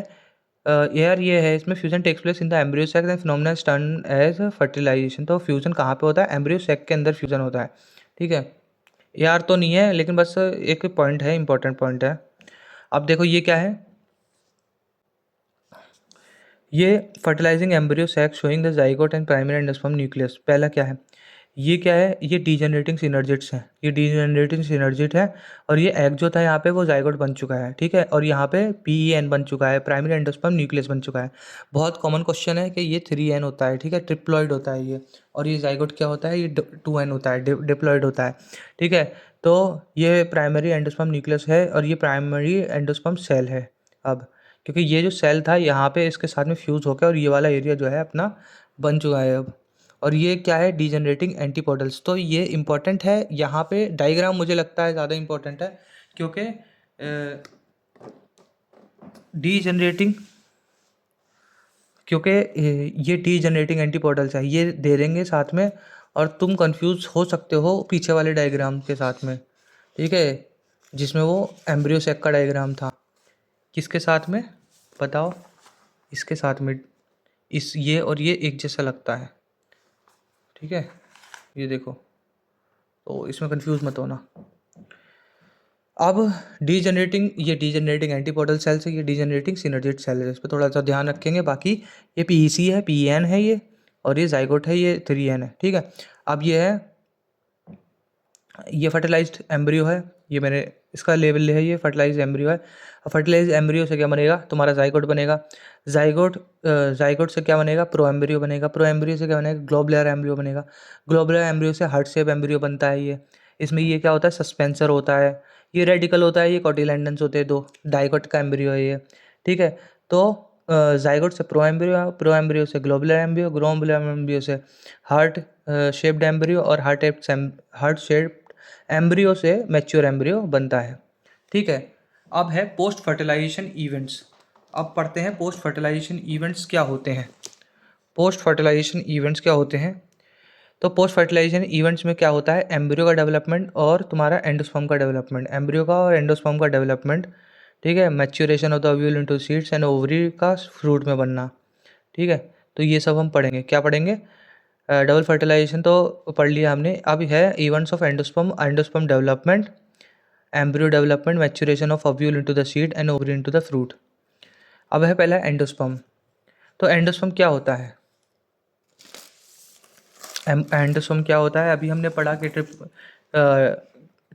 एआर ये है, इसमें fusion takes place in the embryo sac and phenomena termed as fertilization. तो फ्यूजन कहाँ पे होता है, एम्ब्रियो सैक के अंदर फ्यूजन होता है, ठीक है। एआर तो नहीं है, लेकिन बस एक पॉइंट है, इंपॉर्टेंट पॉइंट है। अब देखो ये क्या है, ये fertilizing embryo sac showing the zygote and primary endosperm nucleus. पहला क्या है, ये क्या है, ये डीजेनरेटिंग सिनर्जिट्स हैं, ये डीजेनरेटिंग सिनर्जिट है। और ये एग जो था यहाँ पे वो जाइगोट बन चुका है, ठीक है। और यहाँ पे पीईएन बन चुका है, प्राइमरी एंडोस्पर्म न्यूक्लियस बन चुका है। बहुत कॉमन क्वेश्चन है कि ये 3N होता है, ठीक है, ट्रिप्लॉइड होता है ये। और ये जाइगोट क्या होता है, ये 2N होता है, डिप्लॉइड होता है, ठीक है। तो ये प्राइमरी एंडोस्पर्म न्यूक्लियस है और ये प्राइमरी एंडोस्पर्म सेल है। अब क्योंकि ये जो सेल था यहाँ पे इसके साथ में फ्यूज़ होकर और ये वाला एरिया जो है अपना बन चुका है अब। और ये क्या है, डीजनरेटिंग एंटीपोडल्स। तो ये इंपॉर्टेंट है, यहाँ पे डायग्राम मुझे लगता है ज़्यादा इंपॉर्टेंट है, क्योंकि डीजनरेटिंग क्योंकि ये डीजनरेटिंग एंटीपोडल्स है, ये दे देंगे साथ में और तुम कंफ्यूज हो सकते हो पीछे वाले डायग्राम के साथ में, ठीक है, जिसमें वो एम्ब्रियो सैक का डायग्राम था। किसके साथ में बताओ, इसके साथ में, इस ये और ये एक जैसा लगता है, ठीक है, ये देखो, तो इसमें कंफ्यूज मत होना। अब ये डीजनरेटिंग एंटीपोडल सेल्स है, ये डीजनरेटिंग सिनर्जिट सेल है, इस पर थोड़ा सा ध्यान रखेंगे। बाकी ये पीईसी है, पीएन है ये, और ये जाइगोट है, ये 3N है, ठीक है। अब ये फर्टिलाइज्ड एम्ब्रियो है, ये मैंने इसका लेवल है, ये फर्टिलाइज्ड एम्ब्रियो है। फर्टिलाइज्ड एम्ब्रियो से क्या बनेगा, तुम्हारा जाइगोट बनेगा। जाइगोट से क्या बनेगा, प्रो एम्ब्रियो बनेगा। प्रो एम्ब्रियो से क्या बनेगा, ग्लोबुलर एम्ब्रियो बनेगा। ग्लोबुलर एम्ब्रियो से हार्ट शेप एम्ब्रियो बनता है ये। इसमें ये क्या होता है, सस्पेंसर होता है, ये रेडिकल होता है, ये कोटिलेडन्स होते हैं दो, डाइकोट का एम्ब्रियो है ये, ठीक है। तो जाइगोट से प्रो एम्ब्रियो से ग्लोबुलर एम्ब्रियो से हार्ट शेप्ड एम्ब्रियो और हार्ट शेप्ड एम्ब्रियो से मैच्योर एम्ब्रियो बनता है, ठीक है। अब है पोस्ट फर्टिलाइजेशन इवेंट्स। अब पढ़ते हैं पोस्ट फर्टिलाइजेशन इवेंट्स क्या होते हैं। पोस्ट फर्टिलाइजेशन इवेंट्स क्या होते हैं, तो पोस्ट फर्टिलाइजेशन इवेंट्स में क्या होता है, एम्ब्रियो का डेवलपमेंट और तुम्हारा एंडोस्पर्म का डेवलपमेंट, एम्ब्रियो का और एंडोस्पर्म का डेवलपमेंट, ठीक है, maturation of the ovule into seeds and ovary का फ्रूट में बनना, ठीक है। तो ये सब हम पढ़ेंगे, क्या पढ़ेंगे, डबल फर्टिलाइजेशन तो पढ़ लिया हमने। अब है events of endosperm, endosperm development, embryo development, maturation of ovule into the seed and ovary into the fruit. अब है पहला एंडोस्पर्म। तो एंडोस्पर्म क्या होता है, एंडोस्पर्म क्या होता है, अभी हमने पढ़ा कि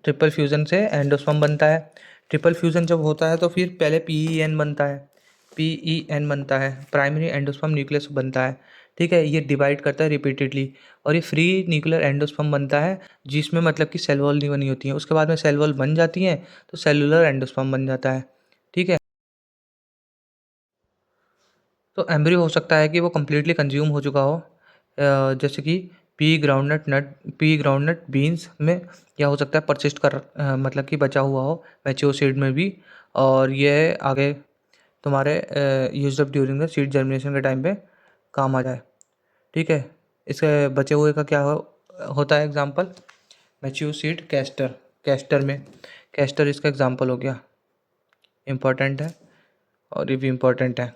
ट्रिपल फ्यूज़न से एंडोस्पर्म बनता है। ट्रिपल फ्यूज़न जब होता है तो फिर पहले PEN बनता है, PEN बनता है, प्राइमरी एंडोस्पर्म न्यूक्लियस बनता है, ठीक है। ये डिवाइड करता है रिपीटेडली और ये फ्री न्यूक्लियर एंडोस्पर्म बनता है, जिसमें मतलब कि सेल वॉल नहीं बनी होती है। उसके बाद में सेल वॉल बन जाती हैं तो सेलुलर एंडोस्पर्म बन जाता है, ठीक है। तो एम्ब्रियो हो सकता है कि वो कम्प्लीटली कंज्यूम हो चुका हो, जैसे कि पी ग्राउंडनट बीन्स में क्या हो सकता है, परसिस्ट कर मतलब कि बचा हुआ हो मैच्योर सीड में भी, और ये आगे तुम्हारे used up during the seed germination के टाइम पे काम आ जाए, ठीक है। इसके बचे हुए का क्या होता है example, mature seed castor, castor में कैस्टर इसका एग्जांपल हो गया, इम्पॉर्टेंट है और ये भी इम्पॉर्टेंट है,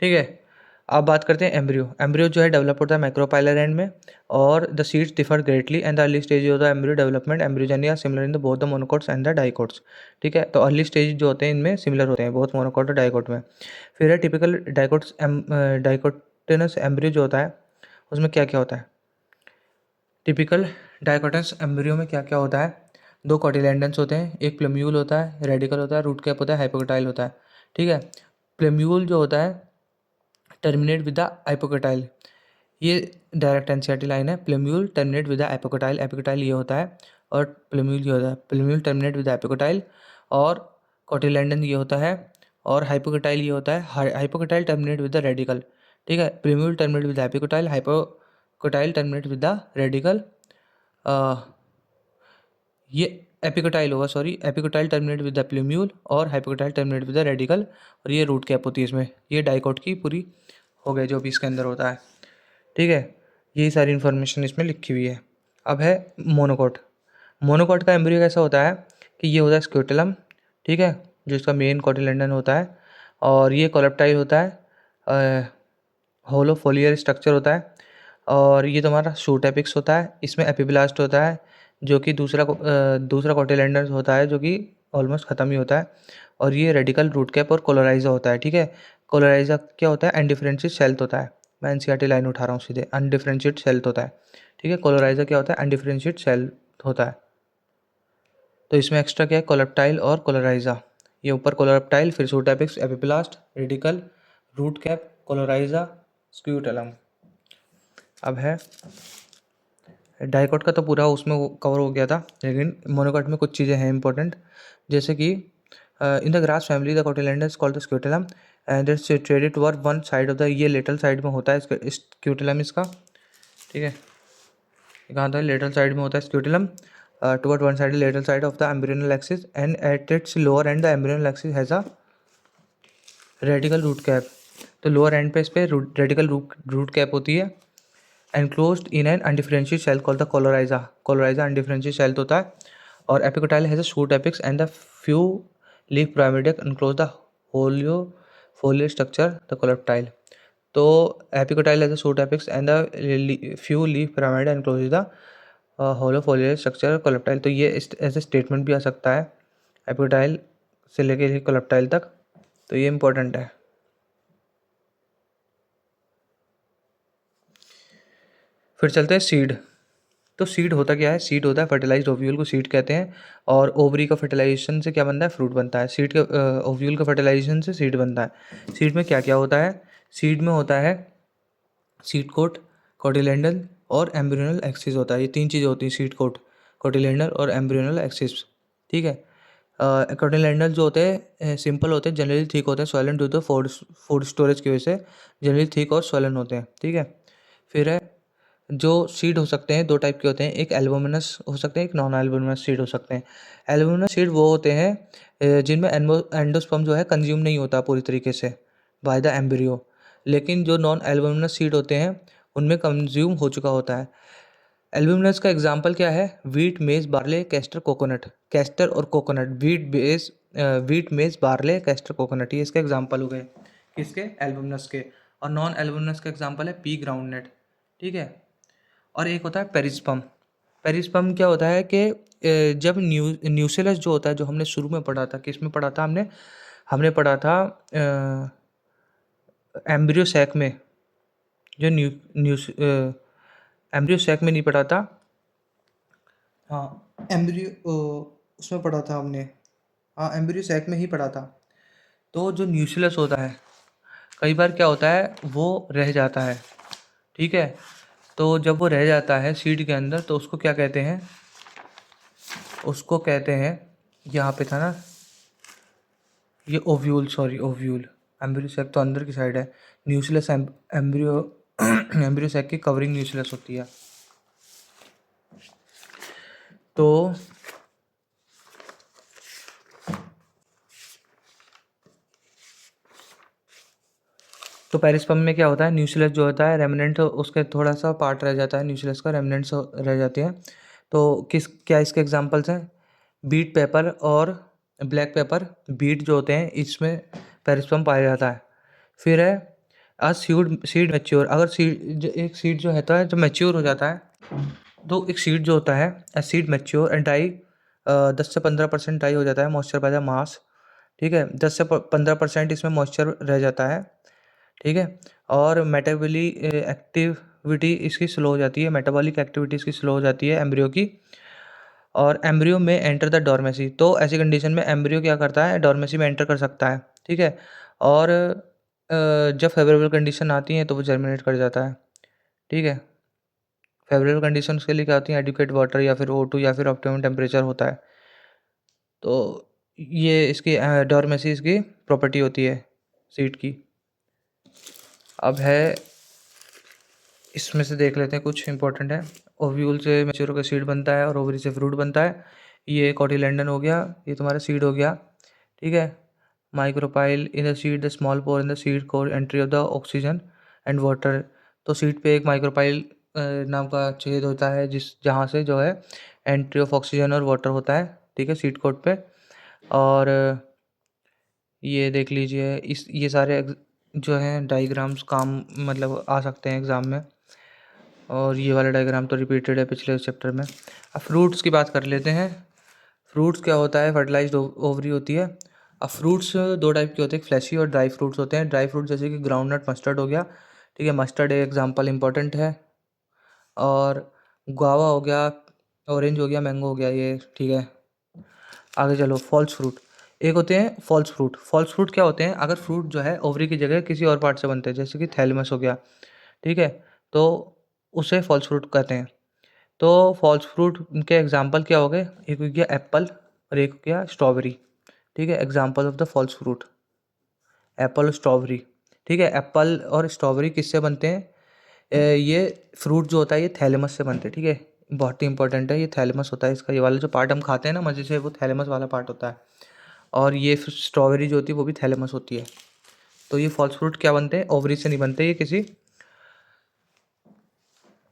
ठीक है। अब बात करते हैं एम्ब्रियो। एम्ब्रियो जो है डेवलप होता है माइक्रोपाइलर एंड में, और the seeds differ greatly and the early stage of the embryo development embryogeny are similar in the both the monocots and the dicots, ठीक है। तो अर्ली स्टेज जो होते हैं इनमें सिमिलर होते हैं बहुत मोनोकोट और डाइकोट में। फिर है टिपिकल डाइकोटिनस एम्ब्रियो जो होता है उसमें क्या क्या होता है, टिपिकल डाइकोटस एम्ब्रियो में क्या क्या होता है, दो कॉटिलेंडन्स होते हैं, एक प्लेम्यूल होता है, रेडिकल होता है, रूट कैप होता है, हाइपोकोटाइल होता है, ठीक है। प्लेम्यूल जो होता है टर्मिनेट विद द एपोकोटाइल, ये डायरेक्ट एनसीईआरटी लाइन है, प्लेम्यूल टर्मिनेट विद द एपोकोटाइल, एपोकोटाइल ये होता है, और प्लेम्यूल ये होता है, प्लेम्यूल टर्मिनेट विद द एपोकोटाइल, और कोटिलेंडन ये होता है, और हाइपोकोटाइल ये होता है, hypocotyl terminate with the radicle, ठीक है। Plumule terminate with the epicotyl, hypocotyl terminate with the radicle, ये एपिकोटाइल होगा, sorry, epicotyl terminate with the plumule और hypocotyl terminate with the radicle, और ये रूट कैप होती है इसमें। ये डाइकोट की पूरी हो गई जो भी इसके अंदर होता है, ठीक है। यही सारी इन्फॉर्मेशन इसमें लिखी हुई है। अब है मोनोकोट। मोनोकोट का एम्ब्रियो कैसा होता है कि ये होता है स्क्यूटेलम, ठीक है, जो इसका मेन कोटिलेडन होता है, और ये कोलेप्टाइल होता है, होलो फोलियर स्ट्रक्चर होता है, और ये तुम्हारा शूट एपिक्स होता है, इसमें एपिब्लास्ट होता है जो कि दूसरा कोटिलेडन होता है जो कि ऑलमोस्ट ख़त्म ही होता है, और ये रेडिकल रूट कैप और कोलोराइजा होता है, ठीक है। कोलोराइजा क्या होता है, अनडिफरेंशिएट सेल्थ होता है, मैं एनसीईआरटी लाइन उठा रहा हूँ सीधे, अनडिफरेंशिएट सेल्थ होता है, ठीक है। कोलोराइजा क्या होता है, अनडिफरेंशिएट सेल्थ होता है। तो इसमें एक्स्ट्रा क्या है, कोलेप्टाइल और कोलोराइजा, ये ऊपर कोलेप्टाइल, फिर shoot apex, epiblast, radicle, root cap, coleorhiza, scutellum. अब है डाइकोट का तो पूरा उसमें कवर हो गया था, लेकिन मोनोकोट में कुछ चीज़ें हैं इंपॉर्टेंट, जैसे कि in the grass family the cotyledon is called the scutellum and it's situated toward one side of the, ये लेटरल साइड में होता है इसका स्क्यूटेलम इसका, ठीक है। कहाँ था, लेटरल साइड में होता है scutellum, toward one side lateral side of the embryonal axis and at its lower end the embryonal axis has a radicle root cap. तो लोअर एंड पे इस पे रेडिकल रूट कैप होती है, enclosed in an undifferentiated cell called the coryza. Coryza undifferentiated cell होता है, और epicotyl has a shoot apex and the few leaf pyramida enclose the hollow foliar structure the coleoptile. तो epicotyl has a shoot apex and the few leaf pyramida encloses the hollow foliar structure coleoptile. तो ये ऐसे statement भी आ सकता है epicotyl से लेके coleoptile तक, तो ये इंपॉर्टेंट है। फिर चलते हैं सीड। तो सीड होता क्या है, सीड होता है फर्टिलाइज्ड ओव्यूल को सीड कहते हैं, और ओवरी का फर्टिलाइजेशन से क्या बनता है, फ्रूट बनता है। सीड के ओव्यूल का फर्टिलाइजेशन से सीड बनता है। सीड में क्या क्या होता है, सीड में होता है सीड कोट, कोटिलेडन और एम्ब्रियोनल एक्सिस होता है, ये तीन चीज़ें होती हैं, सीड कोट, कोटिलेडन और एम्ब्रियोनल एक्सिस, ठीक है। कोटिलेडन जो होते हैं सिंपल होते हैं, जनरली थिक होते हैं, स्वैलन ड्यू टू फूड स्टोरेज की वजह से जनरली थिक और स्वैलन होते हैं, ठीक है। फिर है जो सीड हो सकते हैं दो टाइप के होते हैं, एक एल्बुमिनस हो सकते हैं, एक नॉन एल्बुमिनस सीड हो सकते हैं। एल्बुमिनस सीड वो होते हैं जिनमें एंडोस्पर्म जो है कंज्यूम नहीं होता पूरी तरीके से बाय द एम्ब्रियो, लेकिन जो नॉन एल्बुमिनस सीड होते हैं उनमें कंज्यूम हो चुका होता है। एल्ब्यूमिनस का एग्जाम्पल क्या है? वीट, मेज, बार्ले, कैस्टर, कोकोनट। कैस्टर और कोकोनट, वीट, मेज, बार्ले, कैस्टर, कोकोनट, ये इसके एग्जाम्पल हो गए। किसके? एल्ब्यूमिनस के। और नॉन एल्ब्यूमिनस का एग्जाम्पल है पी ग्राउंडनट। ठीक है। और एक होता है पेरिस्पम। पेरिस्पम क्या होता है कि जब न्यूसेलस जो होता है, जो हमने शुरू में पढ़ा था, किस में पढ़ा था हमने? हमने पढ़ा था एम्ब्रियो सैक में। जो एम्ब्रियो सैक में नहीं पढ़ा था। हाँ, एम्ब्रियो उसमें पढ़ा था हमने। हाँ, एम्ब्रियो सैक में ही पढ़ा था। तो जो न्यूक्लियस होता है, कई बार क्या होता है, वो रह जाता है। ठीक है। तो जब वो रह जाता है सीड के अंदर, तो उसको क्या कहते हैं? उसको कहते हैं, यहाँ पे था ना ये ovule, sorry ovule. Embryo sac तो अंदर की साइड है। न्यूक्लियस एम्ब्रियो एम्ब्रियो सैक की कवरिंग न्यूक्लियस होती है। तो पेरिस्पर्म में क्या होता है? न्यूक्लियस जो होता है, रेमिनेंट उसके थोड़ा सा पार्ट रह जाता है न्यूक्लियस का, रेमिनेंट्स रह जाते हैं। तो क्या इसके एग्जांपल्स हैं? बीट पेपर और ब्लैक पेपर। बीट जो होते हैं, इसमें पेरिस्पर्म पाया जाता है। फिर है सीड मैच्योर। अगर एक सीड जो होता है, जो मैच्योर हो जाता है, तो एक सीड जो होता है, सीड मैच्योर एंड डाई, 10 से 15% डाई हो जाता है, मॉइस्चर बाय द मास। ठीक है। 10 से 15% इसमें मॉइस्चर रह जाता है। ठीक है। और मेटाबॉली एक्टिविटी इसकी स्लो हो जाती है, मेटाबॉलिक एक्टिविटी इसकी स्लो हो जाती है एम्ब्रियो की। और एम्ब्रियो में एंटर द डॉर्मेसी। तो ऐसी कंडीशन में एम्ब्रियो क्या करता है? डॉर्मेसी में एंटर कर सकता है। ठीक है। और जब फेवरेबल कंडीशन आती है, तो वो जर्मिनेट कर जाता है। ठीक है। फेवरेबल कंडीशन के लिए क्या होती है? एडिक्वेट वाटर, या फिर O2, या फिर ऑप्टिमम टेम्परेचर होता है। तो ये इसकी डॉर्मेसी इसकी प्रॉपर्टी होती है सीड की। अब है, इसमें से देख लेते हैं कुछ इंपॉर्टेंट है। ओव्यूल से मैच्योर होकर सीड बनता है, और ओवरी से फ्रूट बनता है। ये कॉटिलेडन हो गया, ये तुम्हारा सीड हो गया। ठीक है। Micropyle in the seed, the small pore in the seed coat, entry of the oxygen and water. तो सीड पे एक माइक्रोपाइल नाम का छेद होता है, जहाँ से जो है एंट्री ऑफ ऑक्सीजन और वाटर होता है। ठीक है, सीड कोट पे। और ये देख लीजिए, ये सारे जो हैं डायग्राम्स काम मतलब आ सकते हैं एग्ज़ाम में। और ये वाला डायग्राम तो रिपीटेड है पिछले चैप्टर में। अब फ्रूट्स की बात कर लेते हैं। फ्रूट्स क्या होता है? फर्टिलाइज्ड ओवरी होती है। अब फ्रूट्स दो टाइप के होते हैं, फ्लैशी और ड्राई फ्रूट्स होते हैं। ड्राई फ्रूट जैसे कि ग्राउंडनट, मस्टर्ड हो गया। ठीक है, मस्टर्ड एक एग्जांपल इंपॉर्टेंट है। और गुआवा हो गया, ऑरेंज हो गया, मैंगो हो गया, ये ठीक है। आगे चलो, फॉल्स फ्रूट। एक होते हैं फॉल्स फ्रूट। फॉल्स फ्रूट क्या होते हैं? अगर फ्रूट जो है ओवरी की जगह किसी और पार्ट से बनते हैं, जैसे कि थैलेमस हो गया। ठीक है। तो उसे फॉल्स फ्रूट कहते हैं। तो फॉल्स फ्रूट के एग्जाम्पल क्या हो गए? एक हो गया एप्पल, और एक हो गया स्ट्रॉबेरी। ठीक है, example of the false fruit, apple और स्ट्रॉबेरी। ठीक है। एप्पल और स्ट्रॉबेरी किससे बनते हैं? ये फ्रूट जो होता है, ये थैलेमस से बनते हैं। ठीक है, बहुत ही इंपॉर्टेंट है, ये थैलेमस होता है इसका। ये वाला जो पार्ट हम खाते हैं ना मज़े से, वो थैलेमस वाला पार्ट होता है। और ये स्ट्रॉबेरी जो होती है, वो भी थैलेमस होती है। तो ये फॉल्स फ्रूट क्या बनते हैं? ओवरी से नहीं बनते, ये किसी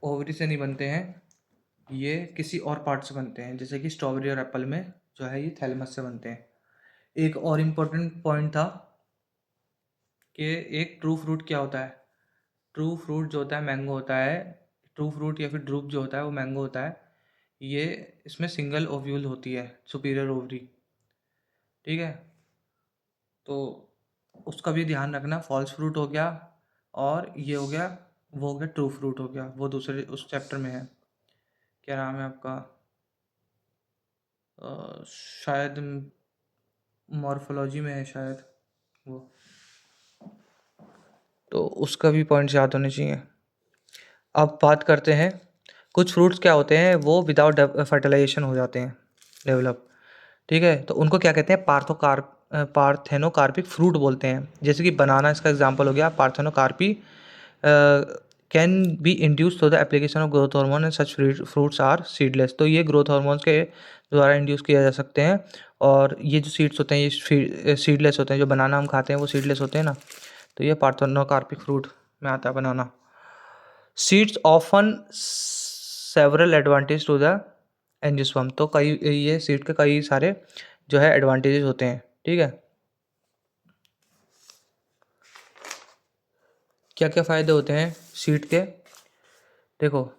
ओवरी से नहीं बनते हैं, ये किसी और पार्ट से बनते हैं। जैसे कि स्ट्रॉबेरी और एप्पल में जो है, ये थैलेमस से बनते हैं। एक और इम्पोर्टेंट पॉइंट था कि एक ट्रू फ्रूट क्या होता है? ट्रू फ्रूट जो होता है मैंगो होता है। ट्रू फ्रूट या फिर ड्रूप जो होता है, वो मैंगो होता है। ये इसमें सिंगल ओव्यूल होती है, सुपीरियर ओवरी। ठीक है। तो उसका भी ध्यान रखना। फॉल्स फ्रूट हो गया, और ये हो गया, वो हो गया ट्रू फ्रूट हो गया, वो दूसरे उस चैप्टर में है। क्या नाम है आपका? शायद मॉर्फोलॉजी में है शायद वो। तो उसका भी पॉइंट्स याद होने चाहिए। अब बात करते हैं, कुछ फ्रूट्स क्या होते हैं, वो विदाउट फर्टिलाइजेशन हो जाते हैं, डेवलप। ठीक है। तो उनको क्या कहते हैं? पार्थेनोकार्पिक फ्रूट बोलते हैं। जैसे कि बनाना इसका एग्जांपल हो गया। Parthenocarpy can be induce through the application of growth hormone, and such fruits are seedless. तो ये ग्रोथ हार्मोन्स के द्वारा इंड्यूस किया जा सकते हैं। और ये जो सीड्स होते हैं, ये सीडलेस होते हैं। जो बनाना हम खाते हैं, वो सीडलेस होते हैं ना। तो ये पार्थेनोकार्पिक फ्रूट में आता है banana. Seeds offer several advantage to the angiosperm. तो कई ये सीड के कई सारे जो है एडवांटेजेस होते हैं, ठीक है। क्या क्या फ़ायदे होते हैं सीड के? देखो,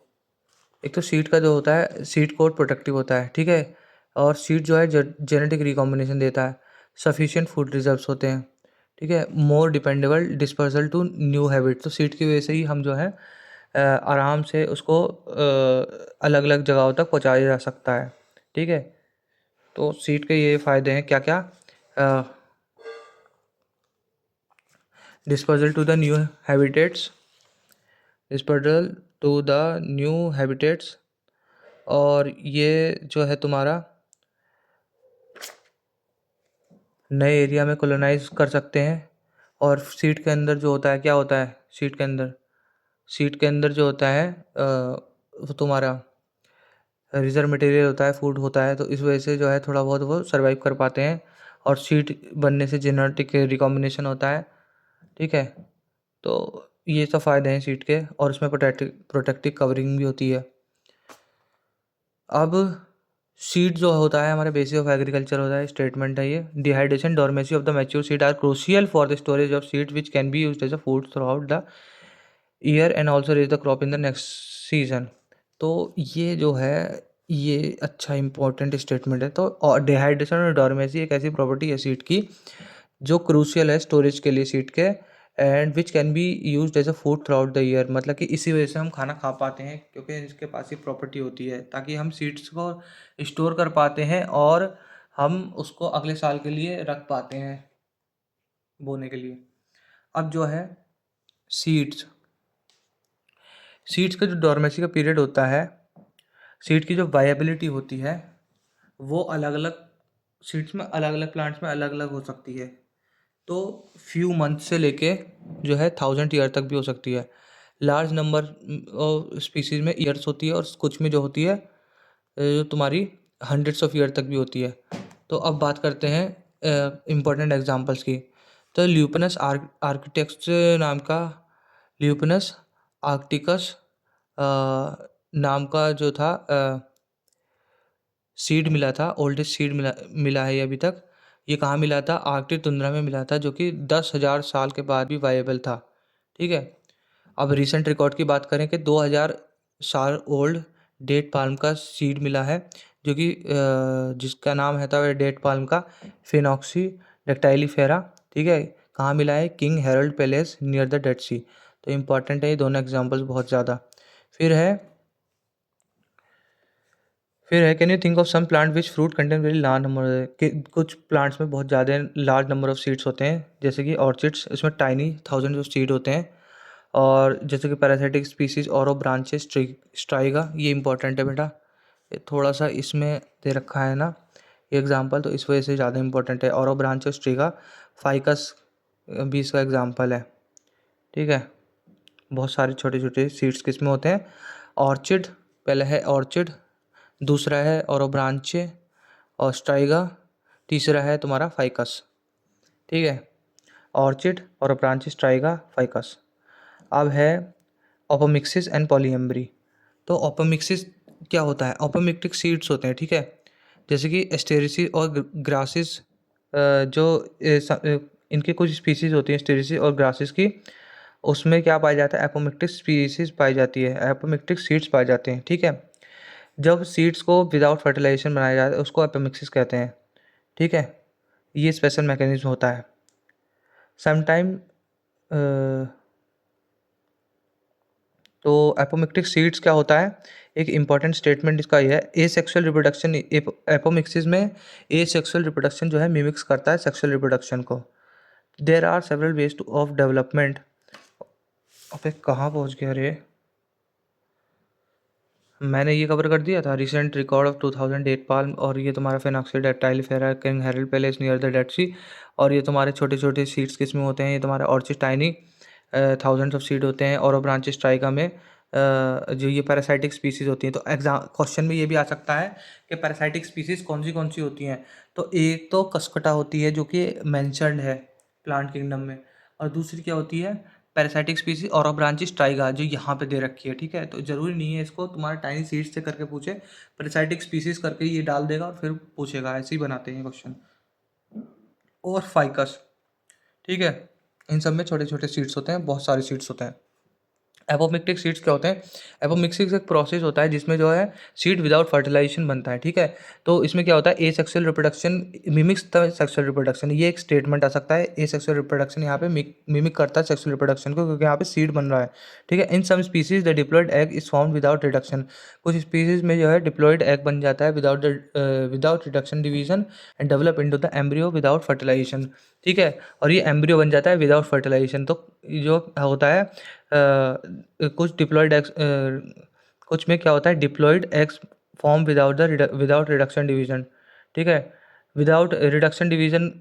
एक तो सीड का जो होता है, सीड कोट प्रोटेक्टिव होता है, ठीक है। और सीड जो है जेनेटिक रिकॉम्बिनेशन देता है, सफिशिएंट फूड रिजर्व्स होते हैं, ठीक है। More dependable dispersal to new habit. तो सीड की वजह से ही हम जो है आराम से उसको अलग अलग जगहों तक पहुंचाया जा सकता है, ठीक है। तो सीड के ये फ़ायदे हैं क्या क्या? Dispersal to the new habitats, dispersal to the new habitats, और ये जो है तुम्हारा नए एरिया में कॉलोनाइज कर सकते हैं। और सीड के अंदर जो होता है, क्या होता है सीड के अंदर जो होता है वो तुम्हारा रिजर्व मटेरियल होता है, फूड होता है, तो इस वजह से जो है थोड़ा बहुत वो सर्वाइव कर पाते हैं। और सीड बनने से जेनेटिक रिकॉम्बिनेशन होता है, ठीक है। तो ये सब फ़ायदे हैं सीड के, और उसमें प्रोटेक्टिव कवरिंग भी होती है। अब सीड जो होता है हमारे बेसिस ऑफ एग्रीकल्चर होता है, स्टेटमेंट है ये। Dehydration dormancy of the mature seed are crucial for the storage of seed which can be used as a food throughout the year and also raise the crop in the next season. तो ये जो है ये अच्छा important statement है। तो और dehydration और डॉर्मेसी एक ऐसी प्रॉपर्टी है सीड की जो क्रूशियल है स्टोरेज के लिए सीड के, and which can be used as a food throughout the year. मतलब कि इसी वजह से हम खाना खा पाते हैं, क्योंकि इसके पास ये प्रॉपर्टी होती है, ताकि हम सीड्स को स्टोर कर पाते हैं और हम उसको अगले साल के लिए रख पाते हैं बोने के लिए। अब जो है सीड्स सीड्स का जो डॉर्मेसी का पीरियड होता है, सीड की जो वायबिलिटी होती है वो अलग अलग सीड्स में, अलग अलग प्लांट्स में अलग अलग हो सकती है। तो फ्यू मंथ से लेके जो है 1000 ईयर तक भी हो सकती है। लार्ज नंबर ऑफ स्पीसीज में ईयर्स होती है, और कुछ में जो होती है जो तुम्हारी हंड्रेड्स ऑफ ईयर तक भी होती है। तो अब बात करते हैं इम्पोर्टेंट एग्जांपल्स की। तो ल्यूपिनस आर्किटेक्ट्स नाम का, ल्यूपिनस आर्क्टिकस नाम का जो था सीड मिला था, ओल्डेस्ट सीड मिला मिला है ये अभी तक। ये कहाँ मिला था? आर्कटिक तुंद्रा में मिला था, जो कि 10,000 साल के बाद भी वायेबल था, ठीक है। अब रिसेंट रिकॉर्ड की बात करें कि 2000 साल ओल्ड डेट पाल्म का सीड मिला है, जो कि जिसका नाम है था डेट पाल्म का फिनॉक्सी डेक्टाइलीफेरा, ठीक है। कहाँ मिला है? King Herod palace near the Dead Sea. तो इम्पॉर्टेंट है ये दोनों एग्जाम्पल्स बहुत ज़्यादा। फिर है can you think of some plant which fruit contain very large number के? कुछ प्लांट्स में बहुत ज़्यादा लार्ज नंबर ऑफ सीड्स होते हैं, जैसे कि ऑर्चिड्स, इसमें टाइनी थाउजेंड ऑफ सीड होते हैं। और जैसे कि पैरासिटिक स्पीसीज और ब्रांचेस स्ट्राइगा, ये इंपॉर्टेंट है बेटा, ये थोड़ा सा इसमें दे रखा है ना ये एग्जांपल, तो इस वजह से ज़्यादा इंपॉर्टेंट है। और ब्रांचेस स्ट्रिगा, फाइकस भी इसका एग्जाम्पल है, ठीक है। बहुत सारे छोटे छोटे सीड्स किसमें होते हैं? ऑर्चिड, पहले है ऑर्चिड, दूसरा है ओरोब्रांचे और स्ट्राइगा, तीसरा है तुम्हारा फाइकस, ठीक है। Orchid, Orobanche, Striga, Ficus. अब है ओपोमिक्सिस एंड पॉलीएम्ब्री। तो ओपोमिक्सिस क्या होता है? ओपोमिक्टिक सीड्स होते हैं, ठीक है। जैसे कि एस्टेरेसी और ग्रासिस, जो इनके कुछ स्पीसीज होती हैं एस्टेरेसी और ग्रासिस की, उसमें क्या पाया जाता है? एपोमिक्टिक स्पीसीज पाई जाती है, एपोमिक्टिक सीड्स पाए जाते हैं, ठीक है। जब सीड्स को विदाउट फर्टिलाइजेशन बनाया जाता है उसको एपोमिक्सिस कहते हैं, ठीक है। ये स्पेशल मैकेनिज्म होता है। समटाइम तो एपोमिक्टिक सीड्स क्या होता है? एक इम्पॉर्टेंट स्टेटमेंट इसका ये है, ए सेक्सुअल रिप्रोडक्शन, एपोमिक्सिस में ए सेक्सुअल रिप्रोडक्शन जो है मिमिक्स करता है सेक्सुअल रिप्रोडक्शन को। There are several ways to of development. अबे कहाँ पहुँच गया रे? मैंने ये कवर कर दिया था, रिसेंट रिकॉर्ड ऑफ 2008 पाल्म, और ये तुम्हारा Phoenix dactylifera King Herod palace near the Dead Sea. और ये तुम्हारे छोटे छोटे सीड्स किस में होते हैं? ये तुम्हारे orchid tiny thousands of seed होते हैं, और ब्रांचेस ट्राइका में जो ये पैरासाइटिक स्पीसीज होती हैं। तो एग्जाम क्वेश्चन में ये भी आ सकता है कि पैरासाइटिक स्पीसीज कौन सी होती हैं। तो एक तो कस्कटा होती है जो कि मैंशनड है प्लांट किंगडम में, और दूसरी क्या होती है? पैरासाइटिक स्पीसीज और ब्रांचिस ट्राइगा जो यहाँ पे दे रखी है, ठीक है। तो ज़रूरी नहीं है इसको तुम्हारा टाइनी सीड्स से करके पूछे, पैरासाइटिक स्पीसीज करके ये डाल देगा और फिर पूछेगा, ऐसे ही बनाते हैं क्वेश्चन। और फाइकस, ठीक है, इन सब में छोटे छोटे सीड्स होते हैं, बहुत सारे सीड्स होते हैं। एपोमिक्टिक सीड्स क्या होते हैं? एपोमिक्सिस एक प्रोसेस होता है जिसमें जो है सीड विदाउट फर्टिलाइजेशन बनता है, ठीक है। तो इसमें क्या होता है, ए sexual reproduction mimics the sexual reproduction, ये एक स्टेटमेंट आ सकता है। ए सेक्सुअल रिप्रोडक्शन यहाँ पे मिमिक करता है सेक्सुअल रिप्रोडक्शन को, क्योंकि यहाँ पे सीड बन रहा है, ठीक है। In some species the diploid egg is form without reduction, कुछ स्पीसीज में जो है डिप्लॉयड एग बन जाता है without reduction division and develop into the embryo without fertilisation, ठीक है। और ये एम्ब्रियो बन जाता है विदाउट फर्टिलाइजेशन। तो जो होता है कुछ डिप्लॉयड एग्स, कुछ में क्या होता है, diploid eggs form without reduction division, ठीक है। विदाउट रिडक्शन डिवीजन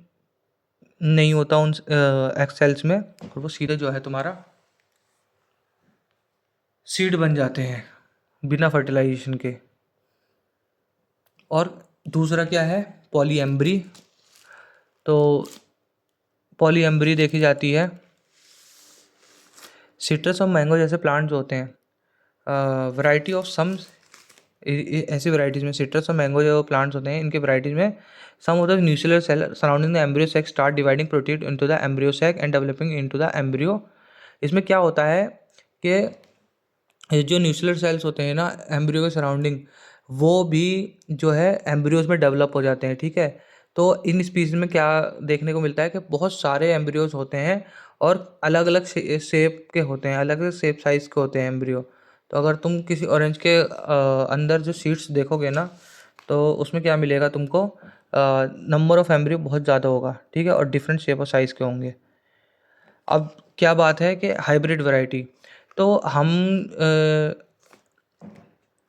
नहीं होता उन एग सेल्स में, और वो सीधे जो है तुम्हारा सीड बन जाते हैं बिना फर्टिलाइजेशन के। और दूसरा क्या है, पॉलीएम्ब्री। तो पॉलीएम्ब्री देखी जाती है सिट्रस और मैंगो जैसे प्लांट जो होते हैं, वैरायटी ऑफ सम, ऐसी वैरायटीज़ में सिट्रस और मैंगो जो प्लांट्स होते हैं, इनके वैरायटीज़ में some of the nuclear cell surrounding the embryo sac start dividing protein into the embryo sac and developing into the embryo. इसमें क्या होता है कि ये जो न्यूक्लियर सेल्स होते हैं ना एम्ब्रियो के सराउंडिंग, वो भी जो है एम्ब्रियोज में डेवलप हो जाते हैं, ठीक है। तो इन स्पीसीज में क्या देखने को मिलता है कि बहुत सारे एम्ब्रियोज होते हैं और अलग अलग शेप के होते हैं, अलग अलग शेप साइज़ के होते हैं एम्ब्रियो। तो अगर तुम किसी ऑरेंज के अंदर जो सीड्स देखोगे ना, तो उसमें क्या मिलेगा तुमको, नंबर ऑफ एम्ब्रियो बहुत ज़्यादा होगा, ठीक है, और डिफरेंट शेप और साइज़ के होंगे। अब क्या बात है कि हाइब्रिड वैरायटी, तो हम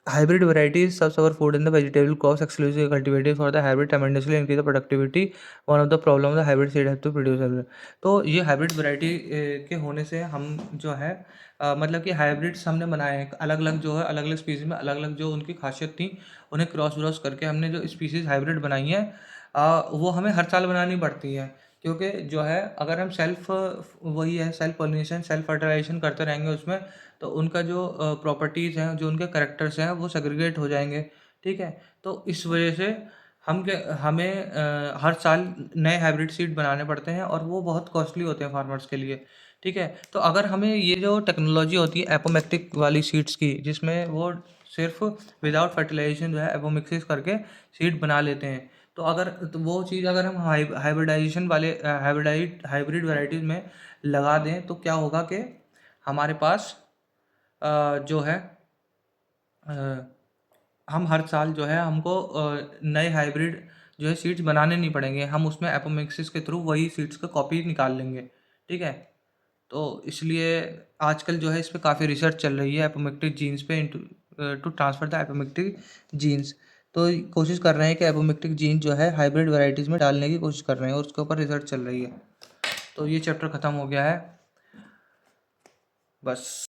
hybrid varieties serves our food in the vegetable crops exclusively cultivated for the hybrid tremendously increase the productivity. One of the problem of the hybrid seed have to produce hybrid. तो ये hybrid variety के होने से हम जो है मतलब कि हाइब्रिड्स हमने बनाए हैं, अलग अलग जो है अलग अलग स्पीसीज में अलग अलग जो उनकी खासियत थी, उन्हें क्रॉस व्रॉस करके हमने जो स्पीसीज हाइब्रिड बनाई हैं, वो हमें हर साल बनानी पड़ती है। क्योंकि जो है अगर हम वही है सेल्फ पॉलिनेशन सेल्फ फर्टिलाइजेशन करते रहेंगे उसमें, तो उनका जो प्रॉपर्टीज़ हैं, जो उनके कैरेक्टर्स हैं, वो सेग्रीगेट हो जाएंगे, ठीक है। तो इस वजह से हमें हर साल नए हाइब्रिड सीड बनाने पड़ते हैं, और वो बहुत कॉस्टली होते हैं फार्मर्स के लिए, ठीक है। तो अगर हमें ये जो टेक्नोलॉजी होती है एपोमेक्टिक वाली सीड्स की, जिसमें वो सिर्फ विदाउट फर्टिलाइजेशन जो है एपोमिक्सिस करके सीड बना लेते हैं, तो वो चीज़ अगर हम हाइब्रिडाइजेशन वाले हाइब्रिड वैरायटीज़ में लगा दें, तो क्या होगा कि हमारे पास जो है हम हर साल जो है हमको नए हाइब्रिड जो है सीड्स बनाने नहीं पड़ेंगे, हम उसमें एपोमिक्सिस के थ्रू वही सीड्स का कॉपी निकाल लेंगे, ठीक है। तो इसलिए आजकल जो है इस पे काफ़ी रिसर्च चल रही है एपोमिक्टिक जीन्स पे to transfer the apomictic genes. तो कोशिश कर रहे हैं कि एपोमिक्टिक जीन जो है हाइब्रिड वैरायटीज़ में डालने की कोशिश कर रहे हैं, और उसके ऊपर रिसर्च चल रही है। तो ये चैप्टर ख़त्म हो गया है, बस।